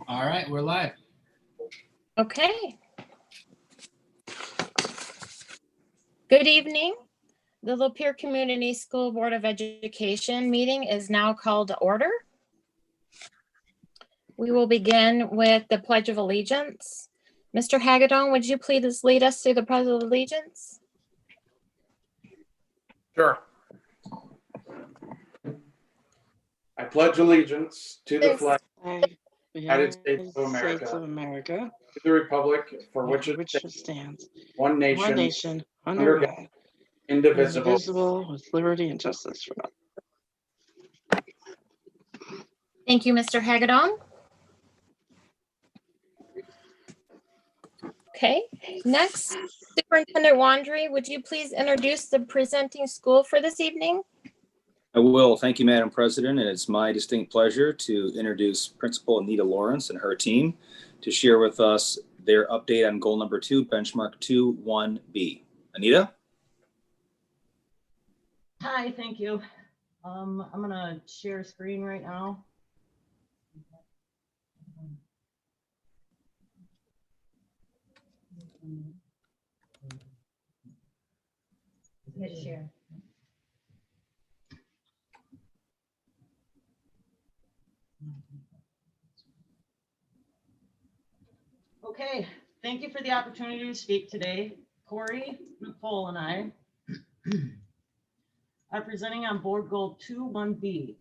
All right, we're live. Okay. Good evening. The Lapeer Community School Board of Education meeting is now called to order. We will begin with the Pledge of Allegiance. Mr. Hagedorn, would you please lead us through the Pledge of Allegiance? Sure. I pledge allegiance to the flag of the United States of America, to the republic for which it stands, one nation, under God, indivisible, with liberty and justice for all. Thank you, Mr. Hagedorn. Okay, next, Superintendent Wandry, would you please introduce the presenting school for this evening? I will. Thank you, Madam President. And it's my distinct pleasure to introduce Principal Anita Lawrence and her team to share with us their update on goal number 2, benchmark 2.1b. Anita? Hi, thank you. I'm gonna share screen right now. Hit share. Okay, thank you for the opportunity to speak today. Corey, Nicole, and I are presenting on board goal 2.1b.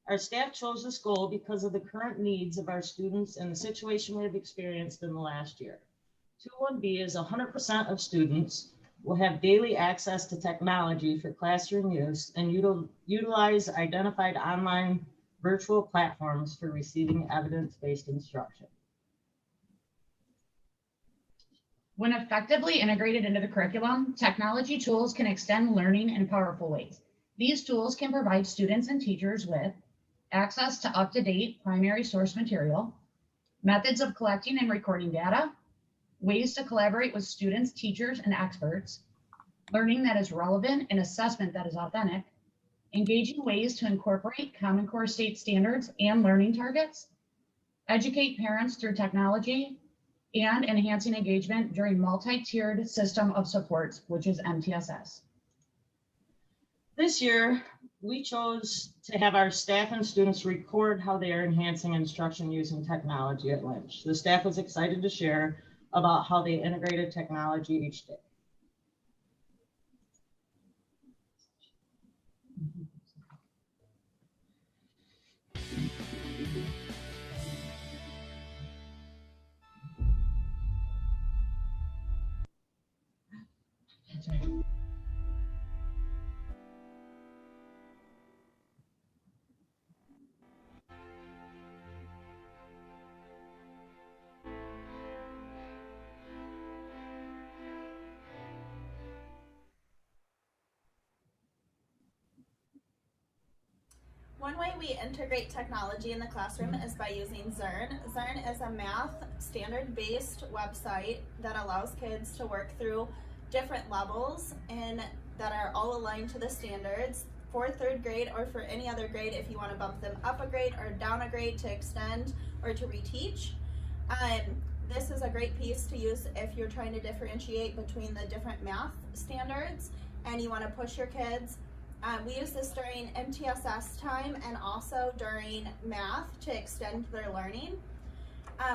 Our staff chose this goal because of the current needs of our students and the situation we have experienced in the last year. 2.1b is 100% of students will have daily access to technology for classroom use and utilize identified online virtual platforms for receiving evidence-based instruction. When effectively integrated into the curriculum, technology tools can extend learning in powerful ways. These tools can provide students and teachers with access to up-to-date primary source material, methods of collecting and recording data, ways to collaborate with students, teachers, and experts, learning that is relevant and assessment that is authentic, engaging ways to incorporate Common Core state standards and learning targets, educate parents through technology, and enhancing engagement during multi-tiered system of supports, which is MTSS. This year, we chose to have our staff and students record how they are enhancing instruction using technology at Lynch. The staff was excited to share about how they integrated technology each day. One way we integrate technology in the classroom is by using Zearn. Zearn is a math standard-based website that allows kids to work through different levels and that are all aligned to the standards for 3rd grade or for any other grade if you want to bump them up a grade or down a grade to extend or to reteach. This is a great piece to use if you're trying to differentiate between the different math standards and you want to push your kids. We use this during MTSS time and also during math to extend their learning.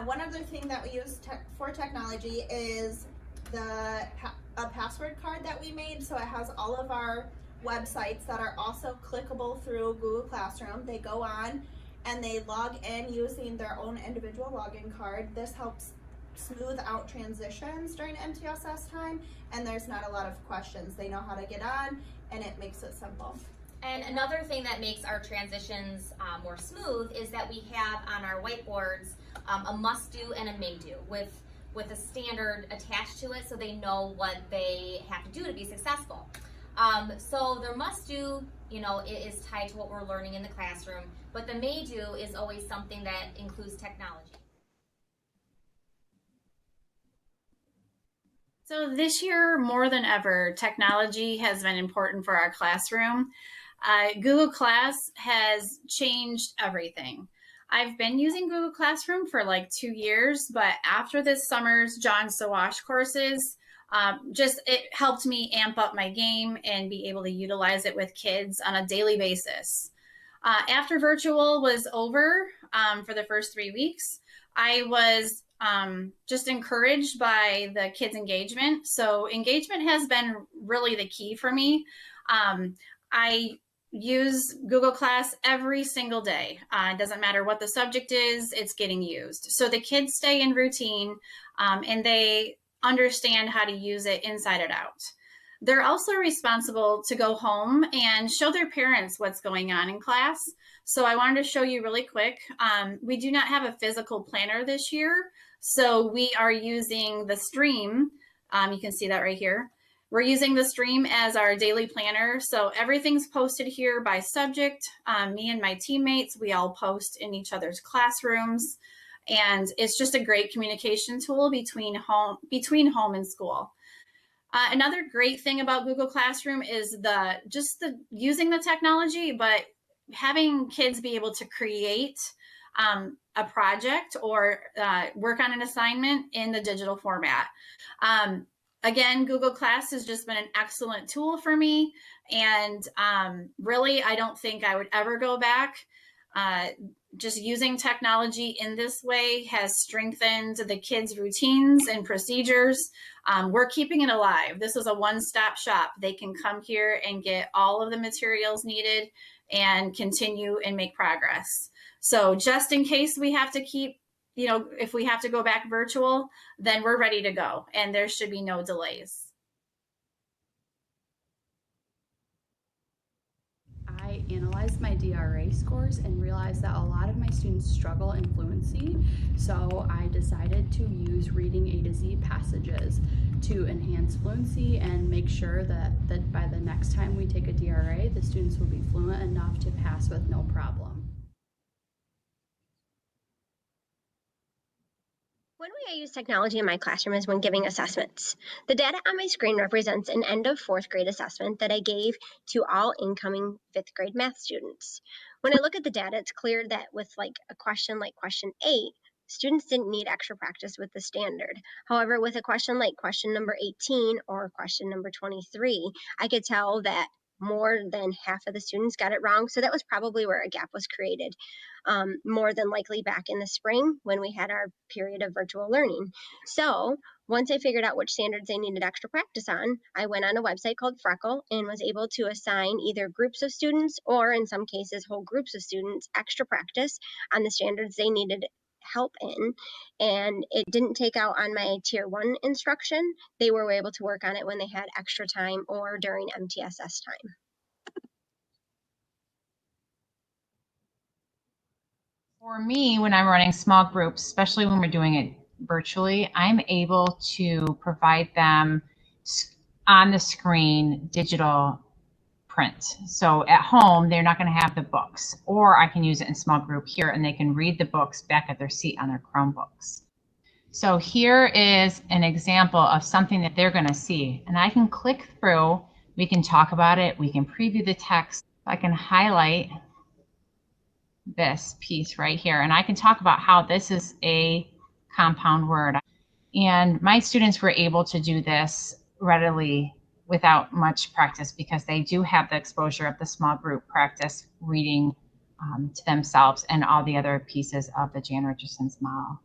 One other thing that we use for technology is a password card that we made. So it has all of our websites that are also clickable through Google Classroom. They go on and they log in using their own individual login card. This helps smooth out transitions during MTSS time, and there's not a lot of questions. They know how to get on, and it makes it simple. And another thing that makes our transitions more smooth is that we have on our whiteboards a must do and a may do with a standard attached to it so they know what they have to do to be successful. So their must do, is tied to what we're learning in the classroom, but the may do is always something that includes technology. So this year, more than ever, technology has been important for our classroom. Google Class has changed everything. I've been using Google Classroom for like 2 years, but after this summer's John Sawash courses, it helped me amp up my game and be able to utilize it with kids on a daily basis. After virtual was over for the first 3 weeks, I was just encouraged by the kids' engagement. So engagement has been really the key for me. I use Google Class every single day. It doesn't matter what the subject is, it's getting used. So the kids stay in routine and they understand how to use it inside and out. They're also responsible to go home and show their parents what's going on in class. So I wanted to show you really quick. We do not have a physical planner this year. So we are using the stream. You can see that right here. We're using the stream as our daily planner. So everything's posted here by subject. Me and my teammates, we all post in each other's classrooms. And it's just a great communication tool between home and school. Another great thing about Google Classroom is using the technology, but having kids be able to create a project or work on an assignment in the digital format. Again, Google Class has just been an excellent tool for me. And really, I don't think I would ever go back. Just using technology in this way has strengthened the kids' routines and procedures. We're keeping it alive. This is a one-stop shop. They can come here and get all of the materials needed and continue and make progress. So just in case we have to keep, if we have to go back virtual, then we're ready to go and there should be no delays. I analyzed my DRA scores and realized that a lot of my students struggle in fluency, so I decided to use reading A to Z passages to enhance fluency and make sure that by the next time we take a DRA, the students will be fluent enough to pass with no problem. One way I use technology in my classroom is when giving assessments. The data on my screen represents an end of 4th grade assessment that I gave to all incoming 5th grade math students. When I look at the data, it's clear that with a question like question 8, students didn't need extra practice with the standard. However, with a question like question number 18 or question number 23, I could tell that more than half of the students got it wrong. So that was probably where a gap was created. More than likely back in the spring when we had our period of virtual learning. So once I figured out which standards they needed extra practice on, I went on a website called Freckle and was able to assign either groups of students or in some cases whole groups of students extra practice on the standards they needed help in. And it didn't take out on my tier 1 instruction. They were able to work on it when they had extra time or during MTSS time. For me, when I'm running small groups, especially when we're doing it virtually, I'm able to provide them on the screen digital print. So at home, they're not going to have the books, or I can use it in small group here and they can read the books back at their seat on their Chromebooks. So here is an example of something that they're going to see, and I can click through, we can talk about it, we can preview the text, I can highlight this piece right here, and I can talk about how this is a compound word. And my students were able to do this readily without much practice because they do have the exposure of the small group practice reading to themselves and all the other pieces of the Jan Richardson's model.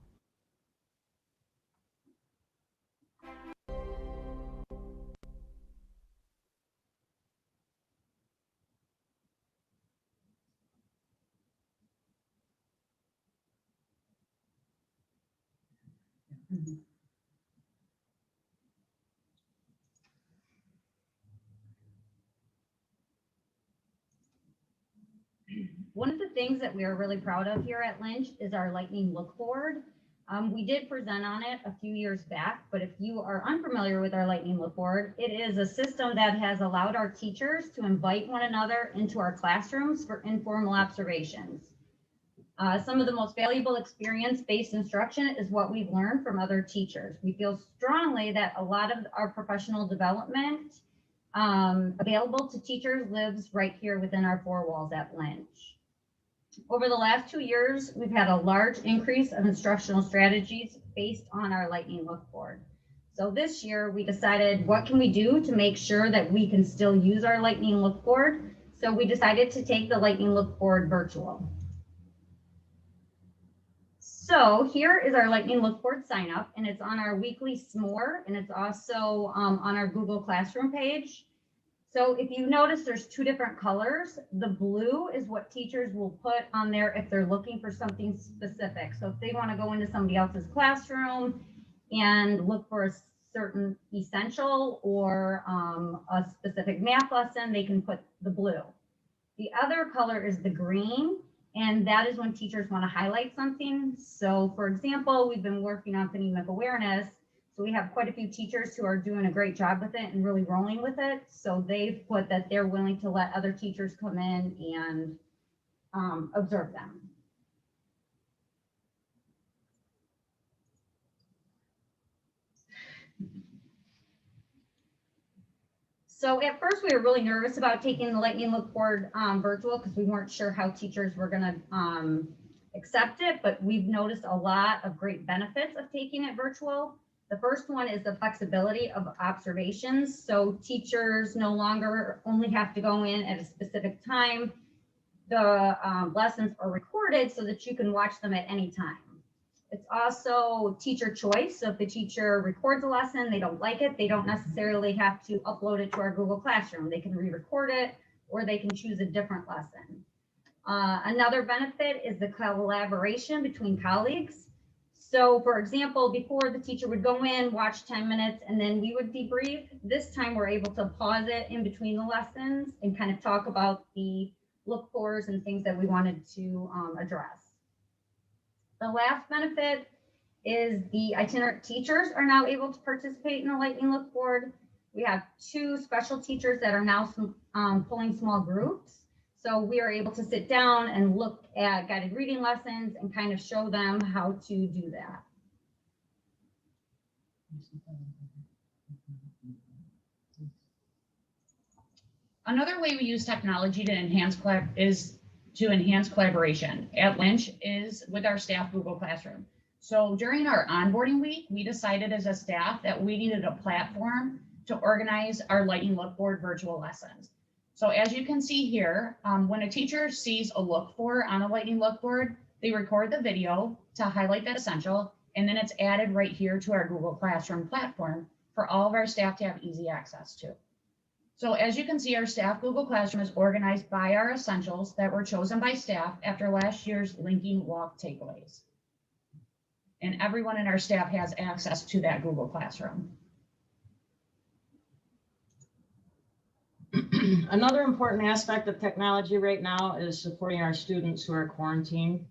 One of the things that we are really proud of here at Lynch is our Lightning Look Board. We did present on it a few years back, but if you are unfamiliar with our Lightning Look Board, it is a system that has allowed our teachers to invite one another into our classrooms for informal observations. Some of the most valuable experience-based instruction is what we've learned from other teachers. We feel strongly that a lot of our professional development available to teachers lives right here within our 4 walls at Lynch. Over the last 2 years, we've had a large increase of instructional strategies based on our Lightning Look Board. So this year we decided, what can we do to make sure that we can still use our Lightning Look Board? So we decided to take the Lightning Look Board virtual. So here is our Lightning Look Board sign up, and it's on our weekly SMORE, and it's also on our Google Classroom page. So if you notice, there's 2 different colors. The blue is what teachers will put on there if they're looking for something specific. So if they want to go into somebody else's classroom and look for a certain essential or a specific math lesson, they can put the blue. The other color is the green, and that is when teachers want to highlight something. So for example, we've been working on phonemic awareness. So we have quite a few teachers who are doing a great job with it and really rolling with it. So they've put that they're willing to let other teachers come in and observe them. So at first we were really nervous about taking the Lightning Look Board virtual because we weren't sure how teachers were going to accept it, but we've noticed a lot of great benefits of taking it virtual. The first one is the flexibility of observations. So teachers no longer only have to go in at a specific time. The lessons are recorded so that you can watch them at any time. It's also teacher choice. So if the teacher records a lesson, they don't like it, they don't necessarily have to upload it to our Google Classroom. They can re-record it, or they can choose a different lesson. Another benefit is the collaboration between colleagues. So for example, before the teacher would go in, watch 10 minutes, and then we would debrief. This time we're able to pause it in between the lessons and kind of talk about the look-fors and things that we wanted to address. The last benefit is the itinerant teachers are now able to participate in the Lightning Look Board. We have 2 special teachers that are now pulling small groups. So we are able to sit down and look at guided reading lessons and kind of show them how to do that. Another way we use technology to enhance collaboration at Lynch is with our staff Google Classroom. So during our onboarding week, we decided as a staff that we needed a platform to organize our Lightning Look Board virtual lessons. So as you can see here, when a teacher sees a look for on a Lightning Look Board, they record the video to highlight that essential, and then it's added right here to our Google Classroom platform for all of our staff to have easy access to. So as you can see, our staff Google Classroom is organized by our essentials that were chosen by staff after last year's linking walk takeaways. And everyone in our staff has access to that Google Classroom. Another important aspect of technology right now is supporting our students who are quarantined.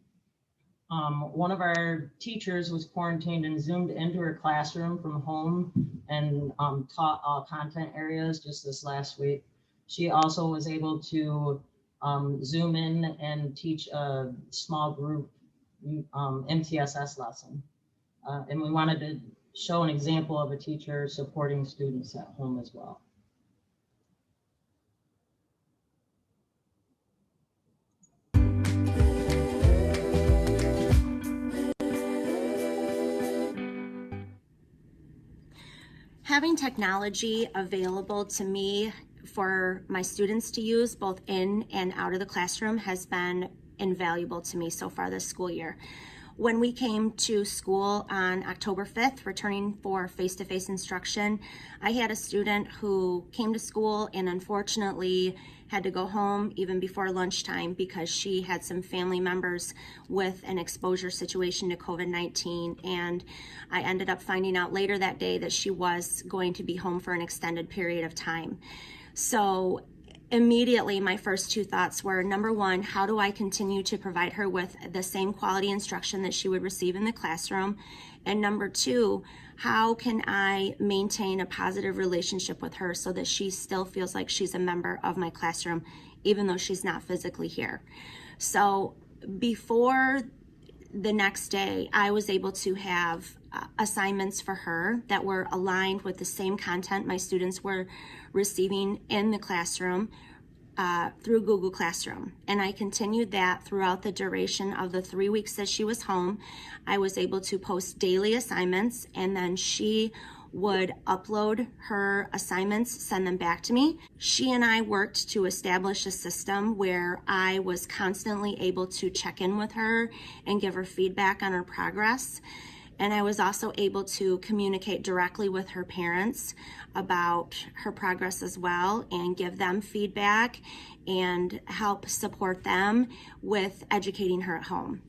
One of our teachers was quarantined and zoomed into her classroom from home and taught all content areas just this last week. She also was able to zoom in and teach a small group MTSS lesson. And we wanted to show an example of a teacher supporting students at home as well. Having technology available to me for my students to use both in and out of the classroom has been invaluable to me so far this school year. When we came to school on October 5th, returning for face-to-face instruction, I had a student who came to school and unfortunately had to go home even before lunchtime because she had some family members with an exposure situation to COVID-19. And I ended up finding out later that day that she was going to be home for an extended period of time. So immediately, my first 2 thoughts were, number one, how do I continue to provide her with the same quality instruction that she would receive in the classroom? And number 2, how can I maintain a positive relationship with her so that she still feels like she's a member of my classroom, even though she's not physically here? So before the next day, I was able to have assignments for her that were aligned with the same content my students were receiving in the classroom. through Google Classroom. And I continued that throughout the duration of the 3 weeks that she was home. I was able to post daily assignments, and then she would upload her assignments, send them back to me. She and I worked to establish a system where I was constantly able to check in with her and give her feedback on her progress. And I was also able to communicate directly with her parents about her progress as well, and give them feedback and help support them with educating her at home.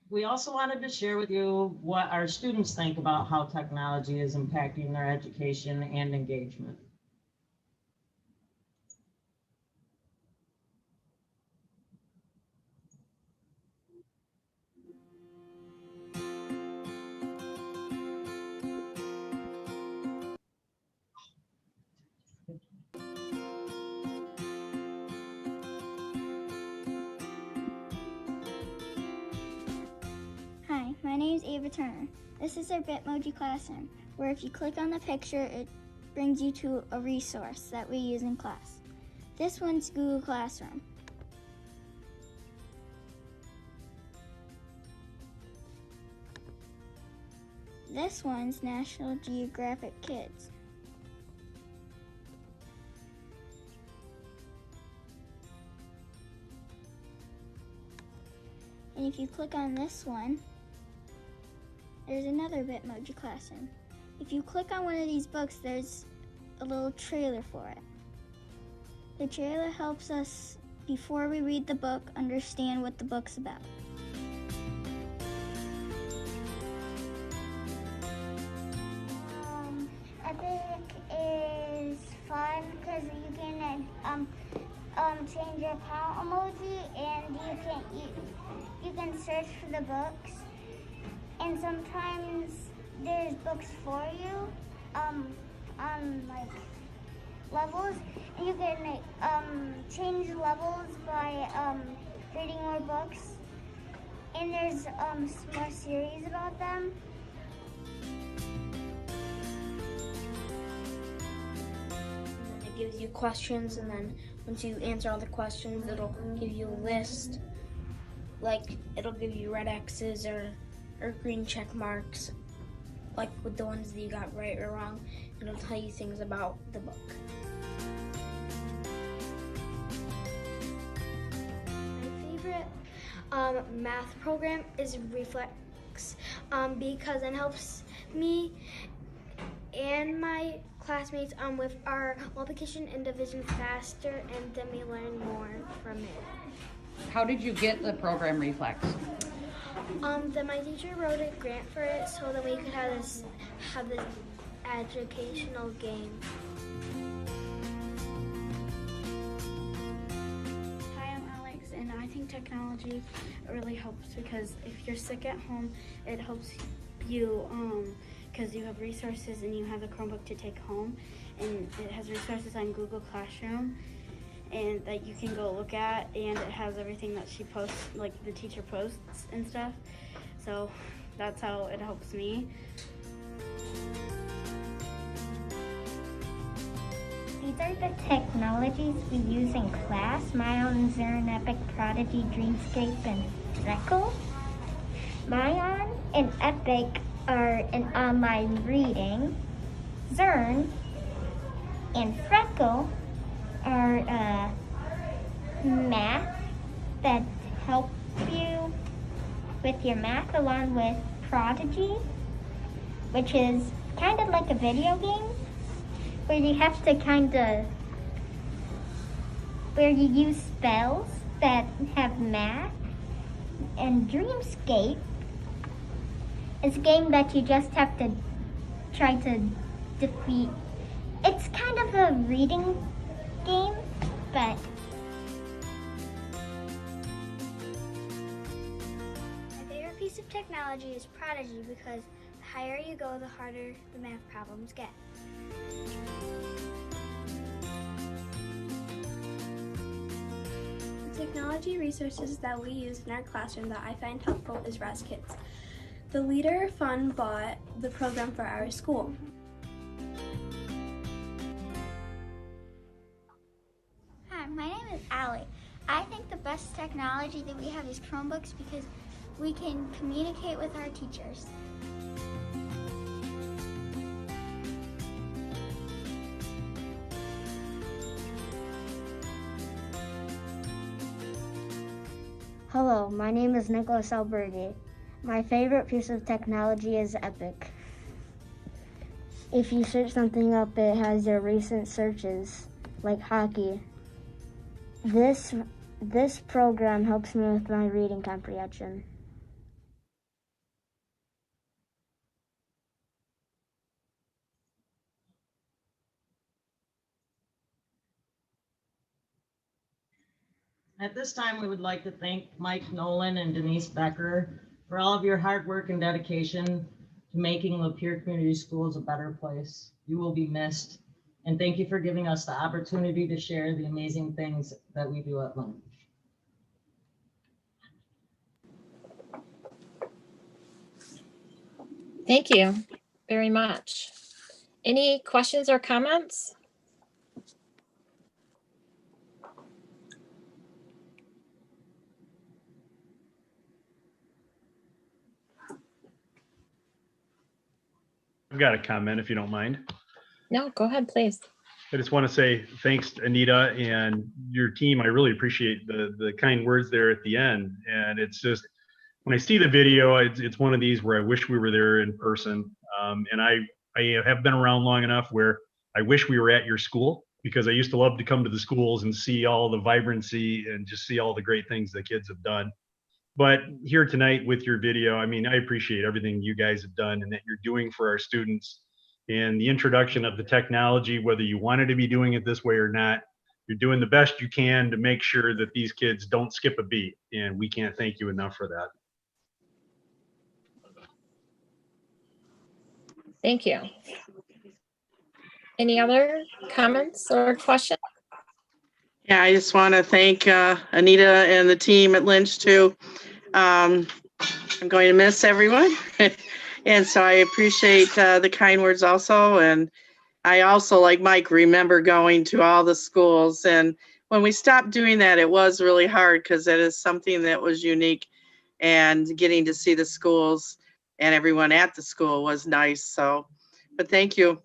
We also wanted to share with you what our students think about how technology is impacting their education and engagement. Hi, my name is Ava Turner. This is our Bitmoji classroom, where if you click on the picture, it brings you to a resource that we use in class. This one's Google Classroom. This one's National Geographic Kids. And if you click on this one, there's another Bitmoji classroom. If you click on one of these books, there's a little trailer for it. The trailer helps us, before we read the book, understand what the book's about. Epic is fun because you can change your account emoji, and you can search for the books, and sometimes there's books for you on like levels, and you can change levels by reading more books, and there's more series about them. It gives you questions, and then once you answer all the questions, it'll give you a list. Like, it'll give you red X's or green check marks, like with the ones that you got right or wrong. It'll tell you things about the book. My favorite math program is Reflex because it helps me and my classmates with our multiplication and division faster, and then we learn more from it. How did you get the program Reflex? Then my teacher wrote a grant for it so that we could have this educational game. Hi, I'm Alex, and I think technology really helps because if you're sick at home, it helps you because you have resources and you have a Chromebook to take home, and it has resources on Google Classroom and that you can go look at, and it has everything that she posts, like the teacher posts and stuff. So that's how it helps me. These are the technologies we use in class: Myon, Zern, Epic, Prodigy, Dreamscape, and Freckle. Myon and Epic are an online reading. Zern and Freckle are math that help you with your math, along with Prodigy, which is kind of like a video game where you have to where you use spells that have math. And Dreamscape is a game that you just have to try to defeat. It's kind of a reading game, but my favorite piece of technology is Prodigy because the higher you go, the harder the math problems get. The technology resources that we use in our classroom that I find helpful is ResKids. The Leader Fund bought the program for our school. Hi, my name is Allie. I think the best technology that we have is Chromebooks because we can communicate with our teachers. Hello, my name is Nicholas Alberti. My favorite piece of technology is Epic. If you search something up, it has your recent searches, like hockey. This program helps me with my reading comprehension. At this time, we would like to thank Mike Nolan and Denise Becker for all of your hard work and dedication to making Lapeer Community Schools a better place. You will be missed. And thank you for giving us the opportunity to share the amazing things that we do at Lynch. Thank you very much. Any questions or comments? I've got a comment if you don't mind. No, go ahead, please. I just want to say thanks to Anita and your team. I really appreciate the kind words there at the end. And it's just, when I see the video, it's one of these where I wish we were there in person. And I have been around long enough where I wish we were at your school, because I used to love to come to the schools and see all the vibrancy and just see all the great things the kids have done. But here tonight with your video, I mean, I appreciate everything you guys have done and that you're doing for our students, and the introduction of the technology, whether you wanted to be doing it this way or not. You're doing the best you can to make sure that these kids don't skip a beat, and we can't thank you enough for that. Thank you. Any other comments or questions? Yeah, I just want to thank Anita and the team at Lynch too. I'm going to miss everyone. And so I appreciate the kind words also. And I also, like Mike, remember going to all the schools. And when we stopped doing that, it was really hard because it is something that was unique, and getting to see the schools and everyone at the school was nice. So, but thank you.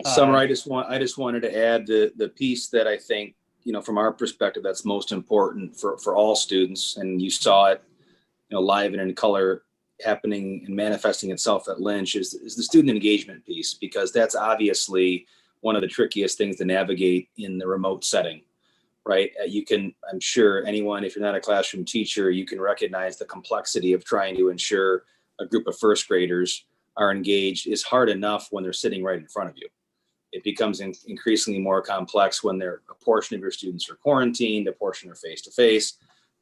Summer, I just wanted to add the piece that I think, from our perspective, that's most important for all students. And you saw it, live and in color happening and manifesting itself at Lynch is the student engagement piece, because that's obviously one of the trickiest things to navigate in the remote setting, right? I'm sure anyone, if you're not a classroom teacher, you can recognize the complexity of trying to ensure a group of first graders are engaged is hard enough when they're sitting right in front of you. It becomes increasingly more complex when a portion of your students are quarantined, a portion are face-to-face.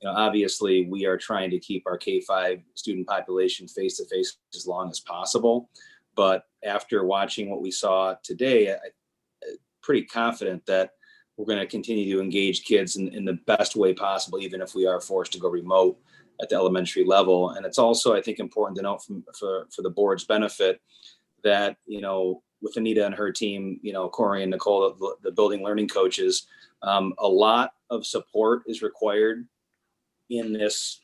Obviously, we are trying to keep our K-5 student population face-to-face as long as possible. But after watching what we saw today, I'm pretty confident that we're going to continue to engage kids in the best way possible, even if we are forced to go remote at the elementary level. And it's also, I think, important to note for the board's benefit that, with Anita and her team, Corey and Nicole, the building learning coaches, a lot of support is required in this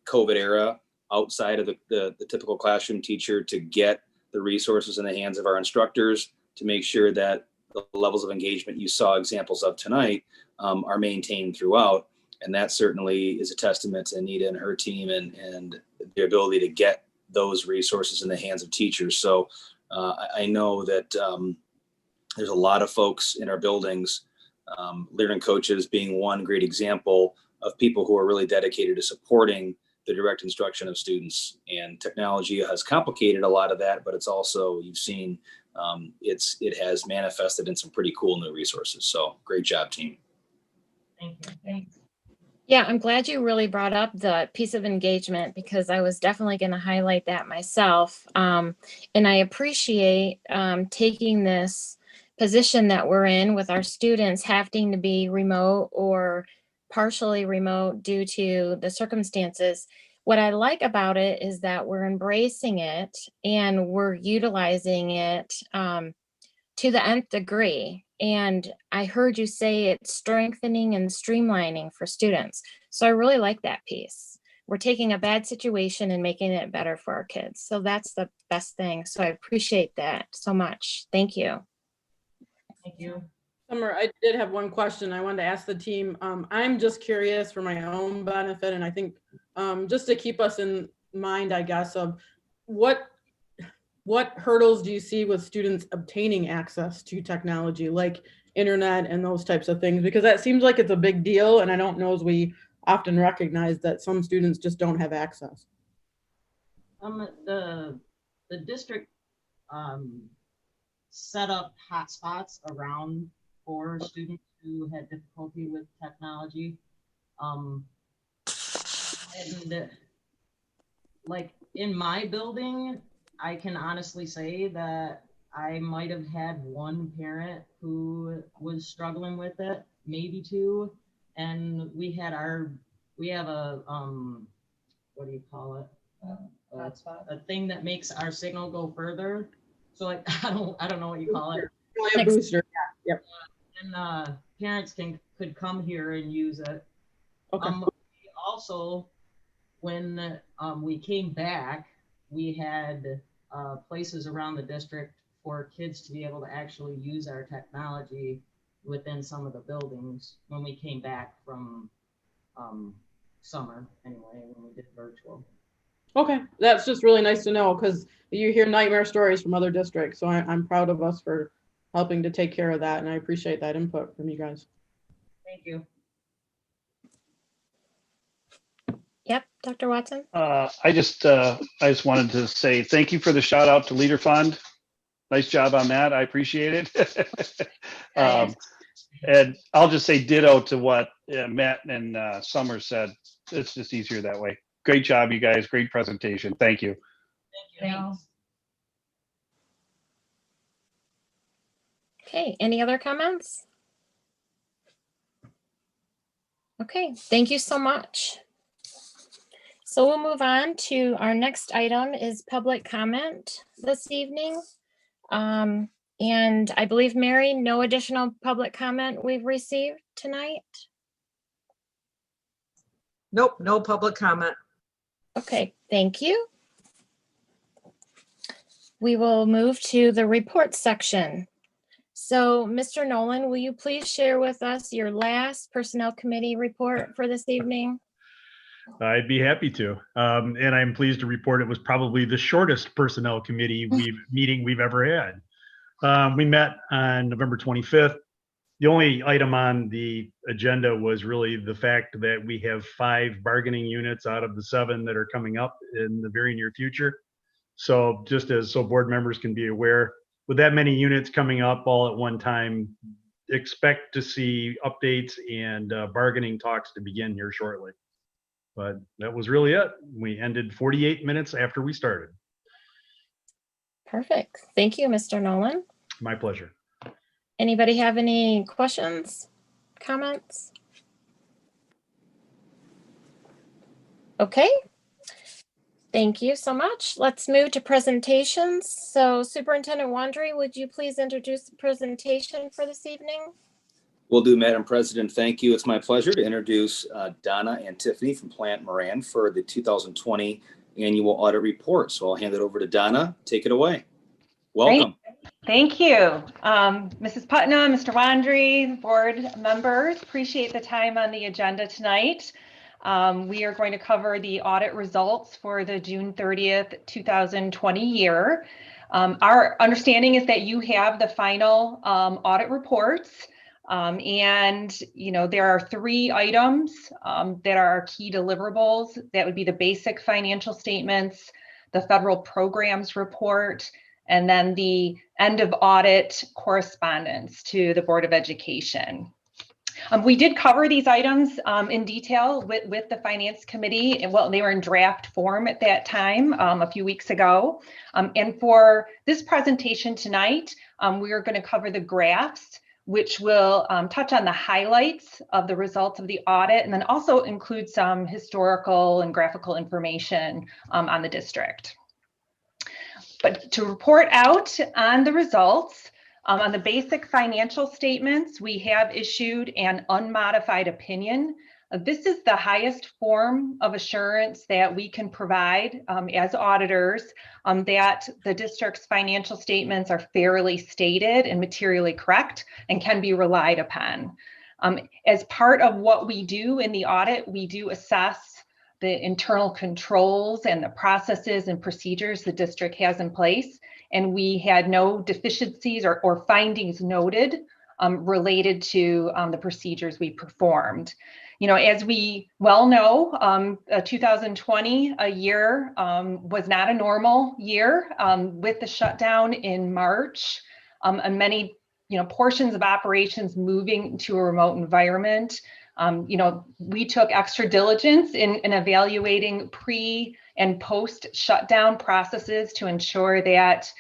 COVID era outside of the typical classroom teacher to get the resources in the hands of our instructors to make sure that the levels of engagement you saw examples of tonight are maintained throughout. And that certainly is a testament to Anita and her team and the ability to get those resources in the hands of teachers. So I know that there's a lot of folks in our buildings, learning coaches being one great example of people who are really dedicated to supporting the direct instruction of students. And technology has complicated a lot of that, but it's also, you've seen, it has manifested in some pretty cool new resources. So great job, team. Thank you. Thanks. Yeah, I'm glad you really brought up the piece of engagement, because I was definitely going to highlight that myself. And I appreciate taking this position that we're in with our students having to be remote or partially remote due to the circumstances. What I like about it is that we're embracing it and we're utilizing it to the nth degree. And I heard you say it's strengthening and streamlining for students. So I really like that piece. We're taking a bad situation and making it better for our kids. So that's the best thing. So I appreciate that so much. Thank you. Thank you. Summer, I did have one question I wanted to ask the team. I'm just curious for my own benefit, and I think just to keep us in mind, I guess, of what hurdles do you see with students obtaining access to technology like internet and those types of things? Because that seems like it's a big deal, and I don't know as we often recognize that some students just don't have access. The district set up hotspots around for students who had difficulty with technology. And like in my building, I can honestly say that I might have had one parent who was struggling with it, maybe two. And we have a, what do you call it? A thing that makes our signal go further. So like, I don't know what you call it. A booster. Yeah. Yep. And parents could come here and use it. Okay. Also, when we came back, we had places around the district for kids to be able to actually use our technology within some of the buildings when we came back from summer anyway, when we did virtual. Okay, that's just really nice to know, because you hear nightmare stories from other districts. So I'm proud of us for helping to take care of that, and I appreciate that input from you guys. Thank you. Yep, Dr. Watson. I just wanted to say thank you for the shout out to Leader Fund. Nice job on that. I appreciate it. And I'll just say ditto to what Matt and Summer said. It's just easier that way. Great job, you guys. Great presentation. Thank you. Thank you. Okay, any other comments? Okay, thank you so much. So we'll move on to our next item is public comment this evening. And I believe, Mary, no additional public comment we've received tonight? Nope, no public comment. Okay, thank you. We will move to the report section. So, Mr. Nolan, will you please share with us your last Personnel Committee report for this evening? I'd be happy to. And I'm pleased to report it was probably the shortest Personnel Committee meeting we've ever had. We met on November 25th. The only item on the agenda was really the fact that we have 5 bargaining units out of the 7 that are coming up in the very near future. So just so board members can be aware, with that many units coming up all at one time, expect to see updates and bargaining talks to begin here shortly. But that was really it. We ended 48 minutes after we started. Perfect. Thank you, Mr. Nolan. My pleasure. Anybody have any questions, comments? Okay. Thank you so much. Let's move to presentations. So Superintendent Wandry, would you please introduce the presentation for this evening? Will do, Madam President. Thank you. It's my pleasure to introduce Donna and Tiffany from Plant Moran for the 2020 annual audit report. So I'll hand it over to Donna. Take it away. Welcome. Great. Thank you. Mrs. Putnam, Mr. Wandry, board members, appreciate the time on the agenda tonight. We are going to cover the audit results for the June 30th, 2020 year. Our understanding is that you have the final audit reports. And, you know, there are 3 items that are our key deliverables. That would be the basic financial statements, the federal programs report, and then the end of audit correspondence to the Board of Education. We did cover these items in detail with the Finance Committee, and well, they were in draft form at that time a few weeks ago. And for this presentation tonight, we are going to cover the graphs, which will touch on the highlights of the results of the audit, and then also include some historical and graphical information on the district. But to report out on the results, on the basic financial statements, we have issued an unmodified opinion. This is the highest form of assurance that we can provide as auditors, that the district's financial statements are fairly stated and materially correct and can be relied upon. As part of what we do in the audit, we do assess the internal controls and the processes and procedures the district has in place. And we had no deficiencies or findings noted related to the procedures we performed. You know, as we well know, 2020, a year, was not a normal year with the shutdown in March and many, portions of operations moving to a remote environment. We took extra diligence in evaluating pre and post shutdown processes to ensure that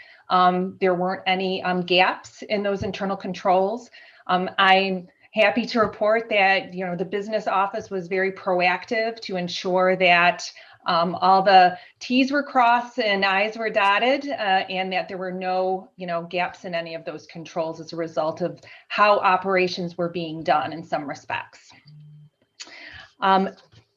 there weren't any gaps in those internal controls. I'm happy to report that the business office was very proactive to ensure that all the T's were crossed and I's were dotted, and that there were no gaps in any of those controls as a result of how operations were being done in some respects.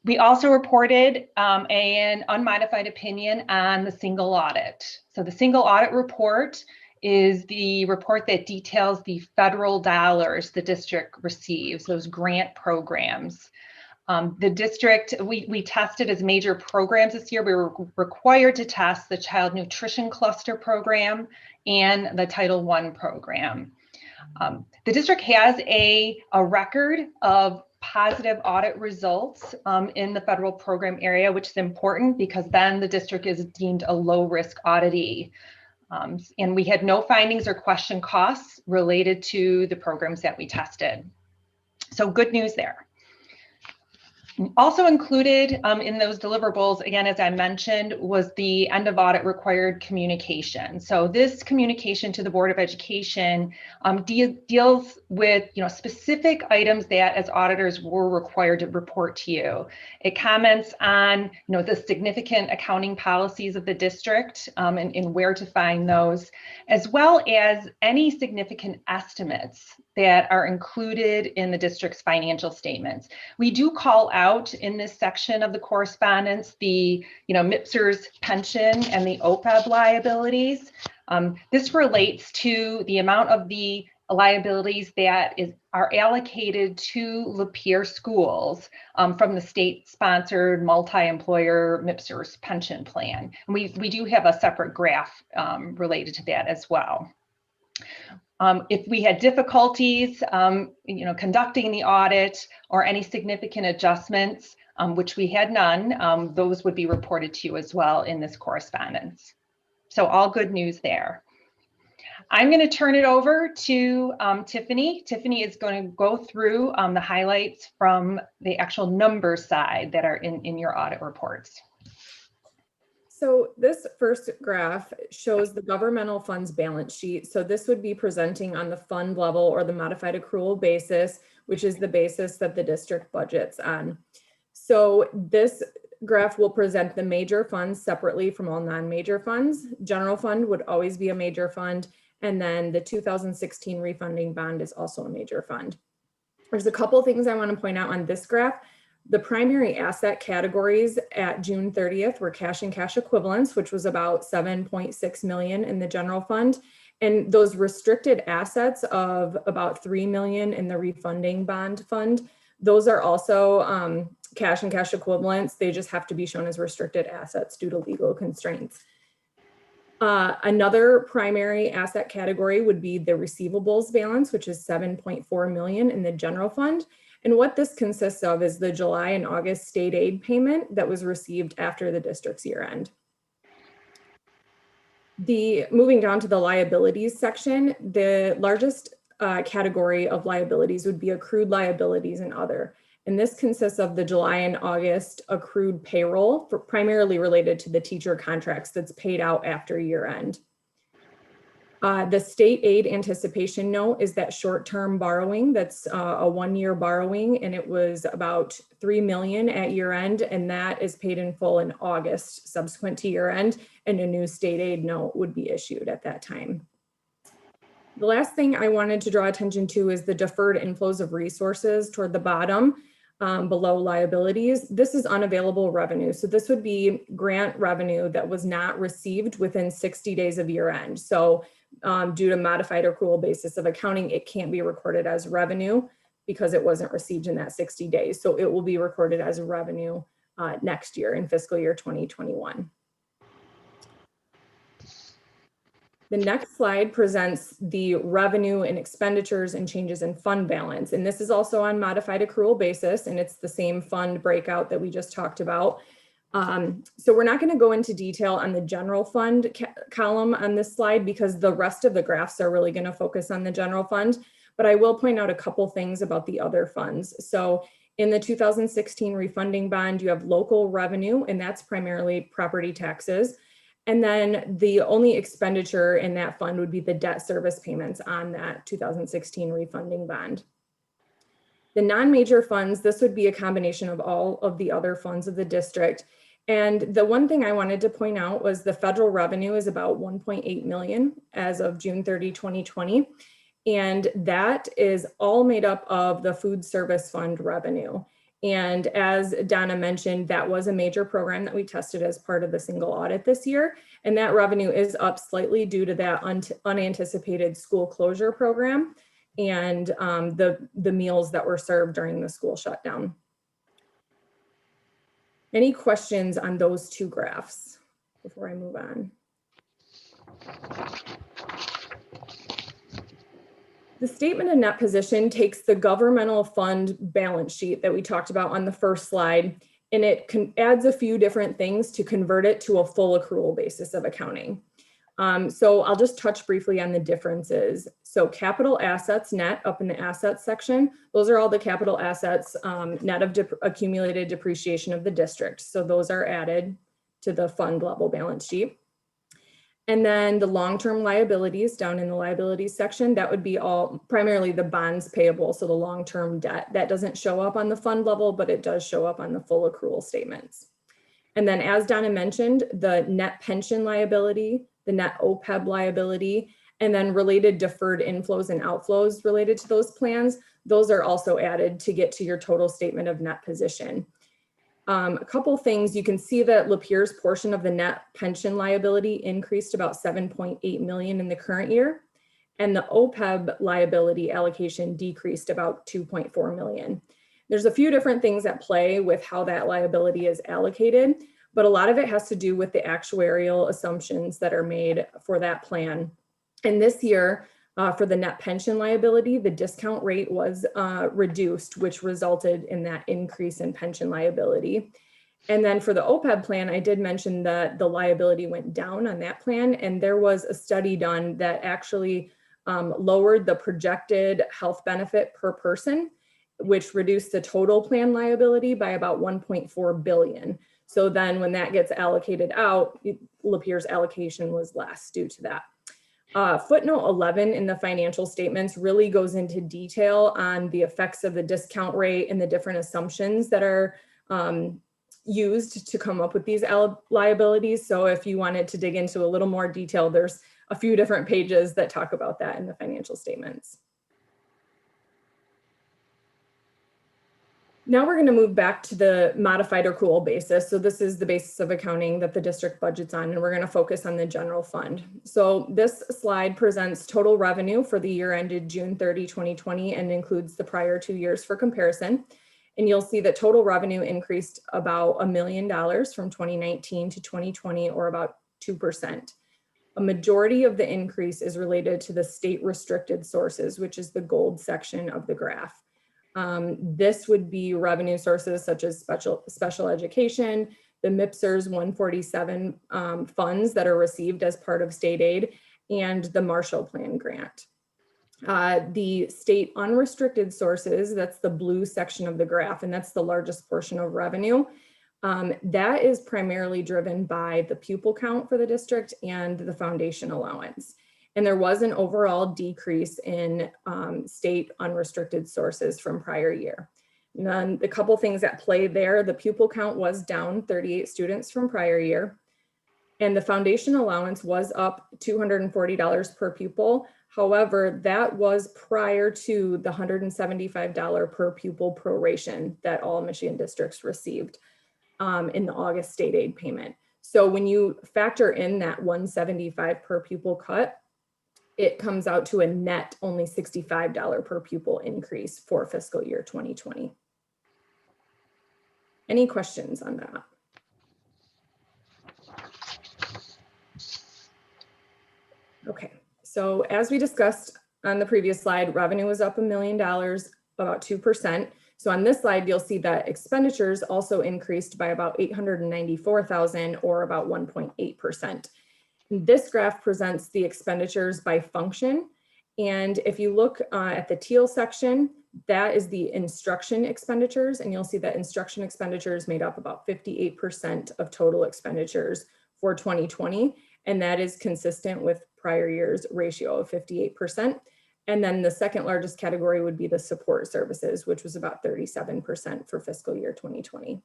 We also reported an unmodified opinion on the single audit. So the single audit report is the report that details the federal dollars the district receives, those grant programs. The district, we tested as major programs this year. We were required to test the Child Nutrition Cluster program and the Title I program. The district has a record of positive audit results in the federal program area, which is important because then the district is deemed a low risk auditee. And we had no findings or question costs related to the programs that we tested. So good news there. Also included in those deliverables, again, as I mentioned, was the end of audit required communication. So this communication to the Board of Education deals with specific items that as auditors were required to report to you. It comments on the significant accounting policies of the district and where to find those, as well as any significant estimates that are included in the district's financial statements. We do call out in this section of the correspondence the MIPSR's pension and the OPEB liabilities. This relates to the amount of the liabilities that are allocated to Lapeer schools from the state-sponsored multi-employer MIPSR's pension plan. And we do have a separate graph related to that as well. If we had difficulties, conducting the audit or any significant adjustments, which we had none, those would be reported to you as well in this correspondence. So all good news there. I'm going to turn it over to Tiffany. Tiffany is going to go through the highlights from the actual numbers side that are in your audit reports. So this first graph shows the governmental funds balance sheet. So this would be presenting on the fund level or the modified accrual basis, which is the basis that the district budgets on. So this graph will present the major funds separately from all non-major funds. General fund would always be a major fund. And then the 2016 refunding bond is also a major fund. There's a couple of things I want to point out on this graph. The primary asset categories at June 30th were cash and cash equivalents, which was about 7.6 million in the general fund. And those restricted assets of about 3 million in the refunding bond fund, those are also cash and cash equivalents. They just have to be shown as restricted assets due to legal constraints. Another primary asset category would be the receivables balance, which is 7.4 million in the general fund. And what this consists of is the July and August state aid payment that was received after the district's year end. Moving down to the liabilities section, the largest category of liabilities would be accrued liabilities and other. And this consists of the July and August accrued payroll, primarily related to the teacher contracts that's paid out after year end. The state aid anticipation note is that short-term borrowing. That's a one-year borrowing, and it was about $3 million at year end, and that is paid in full in August subsequent to year end, and a new state aid note would be issued at that time. The last thing I wanted to draw attention to is the deferred inflows of resources toward the bottom below liabilities. This is unavailable revenue. So this would be grant revenue that was not received within 60 days of year end. So due to modified accrual basis of accounting, it can't be recorded as revenue because it wasn't received in that 60 days. So it will be recorded as revenue next year in fiscal year 2021. The next slide presents the revenue and expenditures and changes in fund balance. And this is also on modified accrual basis, and it's the same fund breakout that we just talked about. So we're not going to go into detail on the general fund column on this slide because the rest of the graphs are really going to focus on the general fund. But I will point out a couple things about the other funds. So in the 2016 refunding bond, you have local revenue, and that's primarily property taxes. And then the only expenditure in that fund would be the debt service payments on that 2016 refunding bond. The non-major funds, this would be a combination of all of the other funds of the district. And the one thing I wanted to point out was the federal revenue is about 1.8 million as of June 30, 2020. And that is all made up of the food service fund revenue. And as Donna mentioned, that was a major program that we tested as part of the single audit this year. And that revenue is up slightly due to that unanticipated school closure program and the meals that were served during the school shutdown. Any questions on those two graphs before I move on? The statement of net position takes the governmental fund balance sheet that we talked about on the first slide, and it adds a few different things to convert it to a full accrual basis of accounting. So I'll just touch briefly on the differences. So capital assets net up in the assets section, those are all the capital assets net of accumulated depreciation of the district. So those are added to the fund level balance sheet. And then the long-term liabilities down in the liabilities section, that would be all primarily the bonds payable. So the long-term debt that doesn't show up on the fund level, but it does show up on the full accrual statements. And then as Donna mentioned, the net pension liability, the net OPEB liability, and then related deferred inflows and outflows related to those plans, those are also added to get to your total statement of net position. A couple things, you can see that Lapierre's portion of the net pension liability increased about 7.8 million in the current year, and the OPEB liability allocation decreased about 2.4 million. There's a few different things at play with how that liability is allocated, but a lot of it has to do with the actuarial assumptions that are made for that plan. And this year, for the net pension liability, the discount rate was reduced, which resulted in that increase in pension liability. And then for the OPEB plan, I did mention that the liability went down on that plan, and there was a study done that actually lowered the projected health benefit per person, which reduced the total plan liability by about 1.4 billion. So then when that gets allocated out, Lapierre's allocation was less due to that. Footnote 11 in the financial statements really goes into detail on the effects of the discount rate and the different assumptions that are used to come up with these liabilities. So if you wanted to dig into a little more detail, there's a few different pages that talk about that in the financial statements. Now we're going to move back to the modified accrual basis. So this is the basis of accounting that the district budgets on, and we're going to focus on the general fund. So this slide presents total revenue for the year ended June 30, 2020, and includes the prior 2 years for comparison. And you'll see that total revenue increased about $1 million from 2019 to 2020, or about 2%. A majority of the increase is related to the state restricted sources, which is the gold section of the graph. This would be revenue sources such as special education, the MIPSERS 147 funds that are received as part of state aid, and the Marshall Plan grant. The state unrestricted sources, that's the blue section of the graph, and that's the largest portion of revenue. That is primarily driven by the pupil count for the district and the foundation allowance. And there was an overall decrease in state unrestricted sources from prior year. And then the couple things at play there, the pupil count was down 38 students from prior year. And the foundation allowance was up $240 per pupil. However, that was prior to the $175 per pupil proration that all Michigan districts received in the August state aid payment. So when you factor in that $175 per pupil cut, it comes out to a net only $65 per pupil increase for fiscal year 2020. Any questions on that? Okay, so as we discussed on the previous slide, revenue was up $1 million, about 2%. So on this slide, you'll see that expenditures also increased by about $894,000 or about 1.8%. This graph presents the expenditures by function. And if you look at the teal section, that is the instruction expenditures. And you'll see that instruction expenditures made up about 58% of total expenditures for 2020. And that is consistent with prior year's ratio of 58%. And then the second largest category would be the support services, which was about 37% for fiscal year 2020.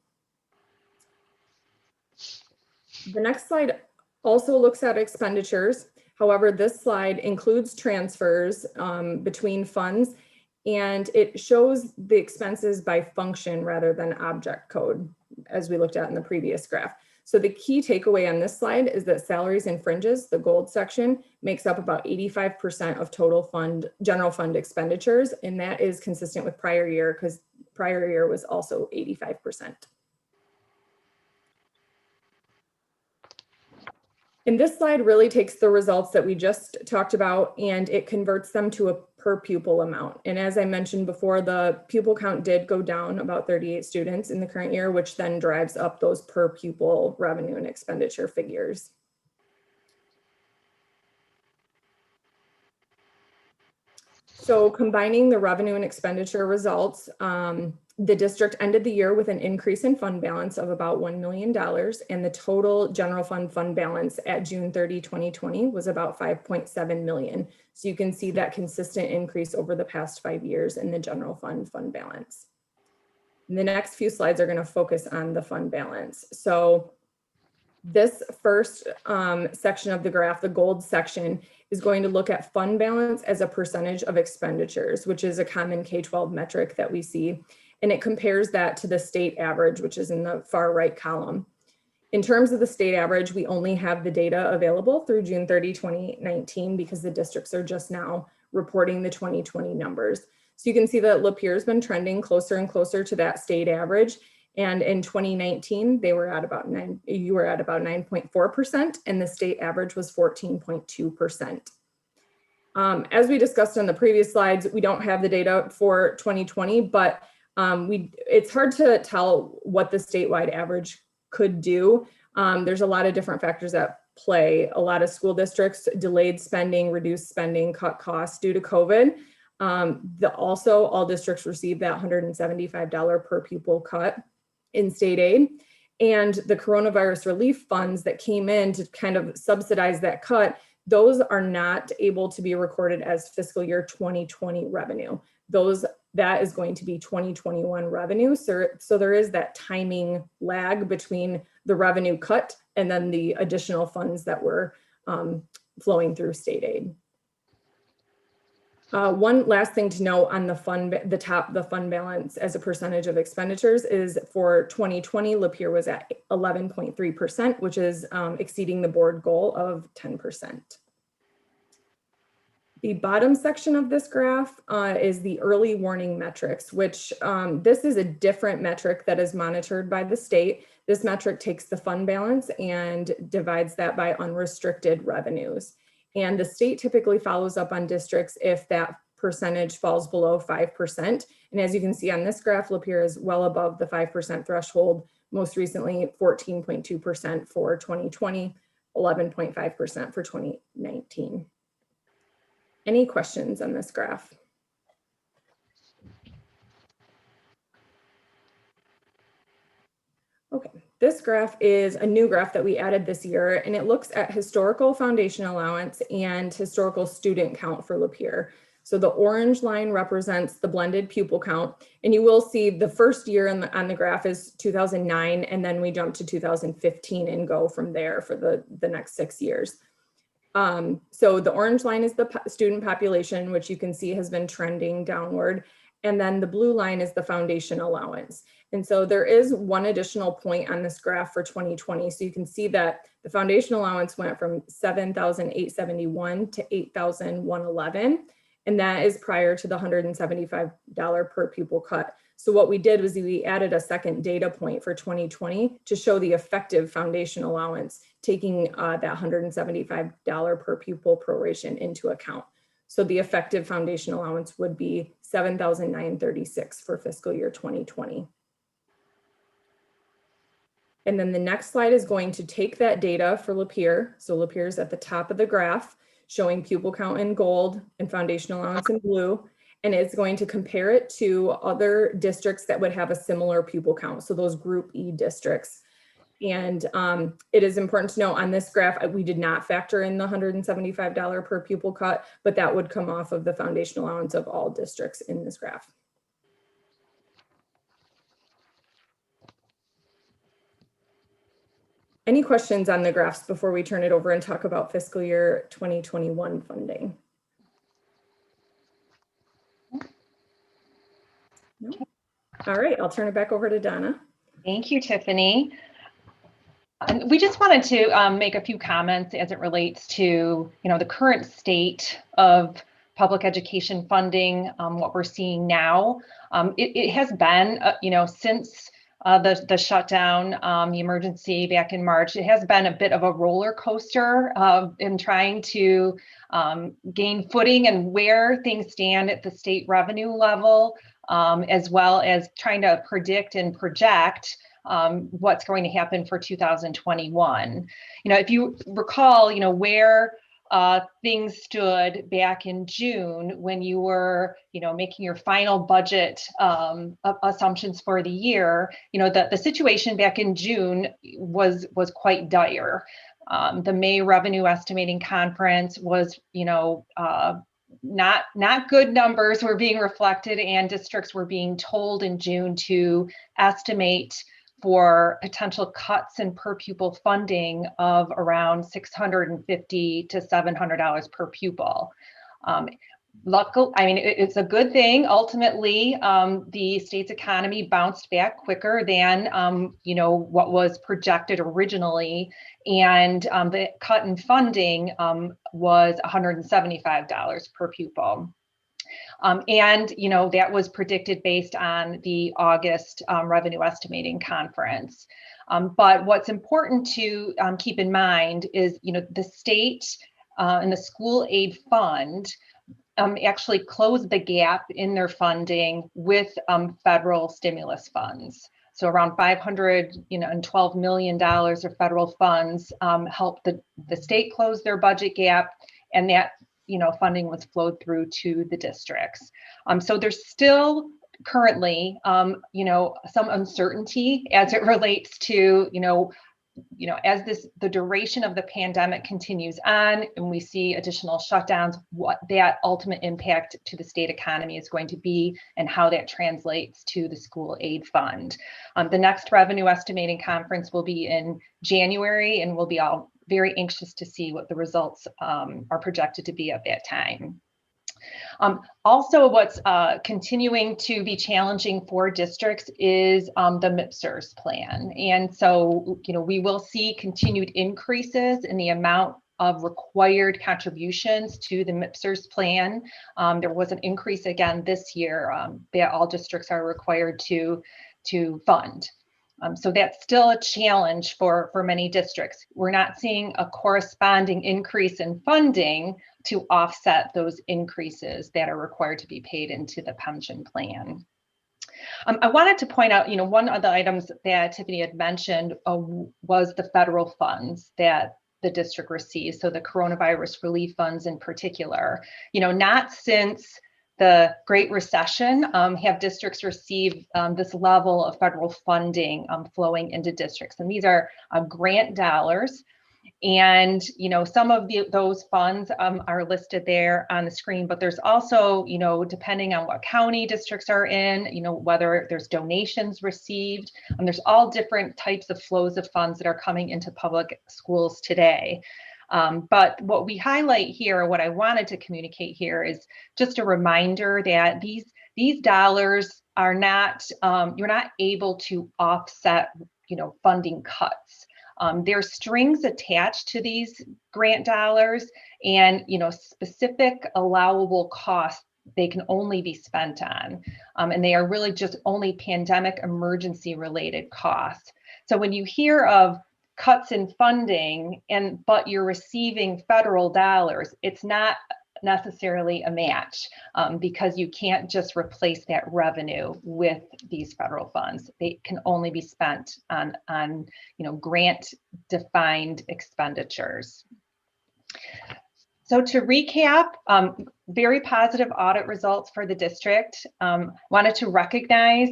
The next slide also looks at expenditures. However, this slide includes transfers between funds, and it shows the expenses by function rather than object code, as we looked at in the previous graph. So the key takeaway on this slide is that salaries and fringes, the gold section, makes up about 85% of total general fund expenditures, and that is consistent with prior year because prior year was also 85%. And this slide really takes the results that we just talked about and it converts them to a per pupil amount. And as I mentioned before, the pupil count did go down about 38 students in the current year, which then drives up those per pupil revenue and expenditure figures. So combining the revenue and expenditure results, the district ended the year with an increase in fund balance of about $1 million, and the total general fund balance at June 30, 2020 was about $5.7 million. So you can see that consistent increase over the past 5 years in the general fund balance. And the next few slides are going to focus on the fund balance. So this first section of the graph, the gold section, is going to look at fund balance as a percentage of expenditures, which is a common K-12 metric that we see. And it compares that to the state average, which is in the far right column. In terms of the state average, we only have the data available through June 30, 2019, because the districts are just now reporting the 2020 numbers. So you can see that Lapeer has been trending closer and closer to that state average. And in 2019, you were at about 9.4%, and the state average was 14.2%. As we discussed on the previous slides, we don't have the data for 2020, but it's hard to tell what the statewide average could do. There's a lot of different factors at play. A lot of school districts delayed spending, reduced spending, cut costs due to COVID. Also, all districts received that $175 per pupil cut in state aid. And the coronavirus relief funds that came in to kind of subsidize that cut, those are not able to be recorded as fiscal year 2020 revenue. That is going to be 2021 revenue. So there is that timing lag between the revenue cut and then the additional funds that were flowing through state aid. One last thing to note on the fund balance as a percentage of expenditures is for 2020, Lapeer was at 11.3%, which is exceeding the board goal of 10%. The bottom section of this graph is the early warning metrics, which this is a different metric that is monitored by the state. This metric takes the fund balance and divides that by unrestricted revenues. And the state typically follows up on districts if that percentage falls below 5%. And as you can see on this graph, Lapeer is well above the 5% threshold, most recently 14.2% for 2020, 11.5% for 2019. Any questions on this graph? Okay, this graph is a new graph that we added this year, and it looks at historical foundation allowance and historical student count for Lapeer. So the orange line represents the blended pupil count, and you will see the first year on the graph is 2009, and then we jump to 2015 and go from there for the next 6 years. So the orange line is the student population, which you can see has been trending downward. And then the blue line is the foundation allowance. And so there is one additional point on this graph for 2020. So you can see that the foundation allowance went from 7,871 to 8,111. And that is prior to the $175 per pupil cut. So what we did was we added a second data point for 2020 to show the effective foundation allowance, taking that $175 per pupil proration into account. So the effective foundation allowance would be $7,936 for fiscal year 2020. And then the next slide is going to take that data for Lapeer. So Lapeer is at the top of the graph, showing pupil count in gold and foundation allowance in blue. And it's going to compare it to other districts that would have a similar pupil count. So those group E districts. And it is important to note on this graph, we did not factor in the $175 per pupil cut, but that would come off of the foundation allowance of all districts in this graph. Any questions on the graphs before we turn it over and talk about fiscal year 2021 funding? No? All right, I'll turn it back over to Donna. Thank you, Tiffany. And we just wanted to make a few comments as it relates to, the current state of public education funding, what we're seeing now. It has been, since the shutdown, the emergency back in March, it has been a bit of a roller coaster in trying to gain footing and where things stand at the state revenue level, as well as trying to predict and project what's going to happen for 2021. If you recall, where things stood back in June when you were, making your final budget assumptions for the year, the situation back in June was quite dire. The May revenue estimating conference was, not good numbers were being reflected, and districts were being told in June to estimate for potential cuts in per pupil funding of around $650 to $700 per pupil. Luckily, it's a good thing. Ultimately, the state's economy bounced back quicker than what was projected originally, and the cut in funding was $175 per pupil. And that was predicted based on the August revenue estimating conference. But what's important to keep in mind is, the state and the school aid fund actually closed the gap in their funding with federal stimulus funds. So around $512 million of federal funds helped the state close their budget gap, and that funding was flowed through to the districts. So there's still currently, some uncertainty as it relates to, as the duration of the pandemic continues on and we see additional shutdowns, what that ultimate impact to the state economy is going to be and how that translates to the school aid fund. The next revenue estimating conference will be in January, and we'll be all very anxious to see what the results are projected to be at that time. Also, what's continuing to be challenging for districts is the MIPSERS plan. And so, we will see continued increases in the amount of required contributions to the MIPSERS plan. There was an increase again this year that all districts are required to fund. So that's still a challenge for many districts. We're not seeing a corresponding increase in funding to offset those increases that are required to be paid into the pension plan. I wanted to point out, one of the items that Tiffany had mentioned was the federal funds that the district receives, so the coronavirus relief funds in particular. Not since the Great Recession have districts received this level of federal funding flowing into districts. And these are grant dollars. And, some of those funds are listed there on the screen, but there's also, depending on what county districts are in, whether there's donations received, there's all different types of flows of funds that are coming into public schools today. But what we highlight here, what I wanted to communicate here is just a reminder that these dollars are not, you're not able to offset, funding cuts. There's strings attached to these grant dollars and, specific allowable costs they can only be spent on. And they are really just only pandemic emergency related costs. So when you hear of cuts in funding but you're receiving federal dollars, it's not necessarily a match because you can't just replace that revenue with these federal funds. They can only be spent on grant defined expenditures. So to recap, very positive audit results for the district. Wanted to recognize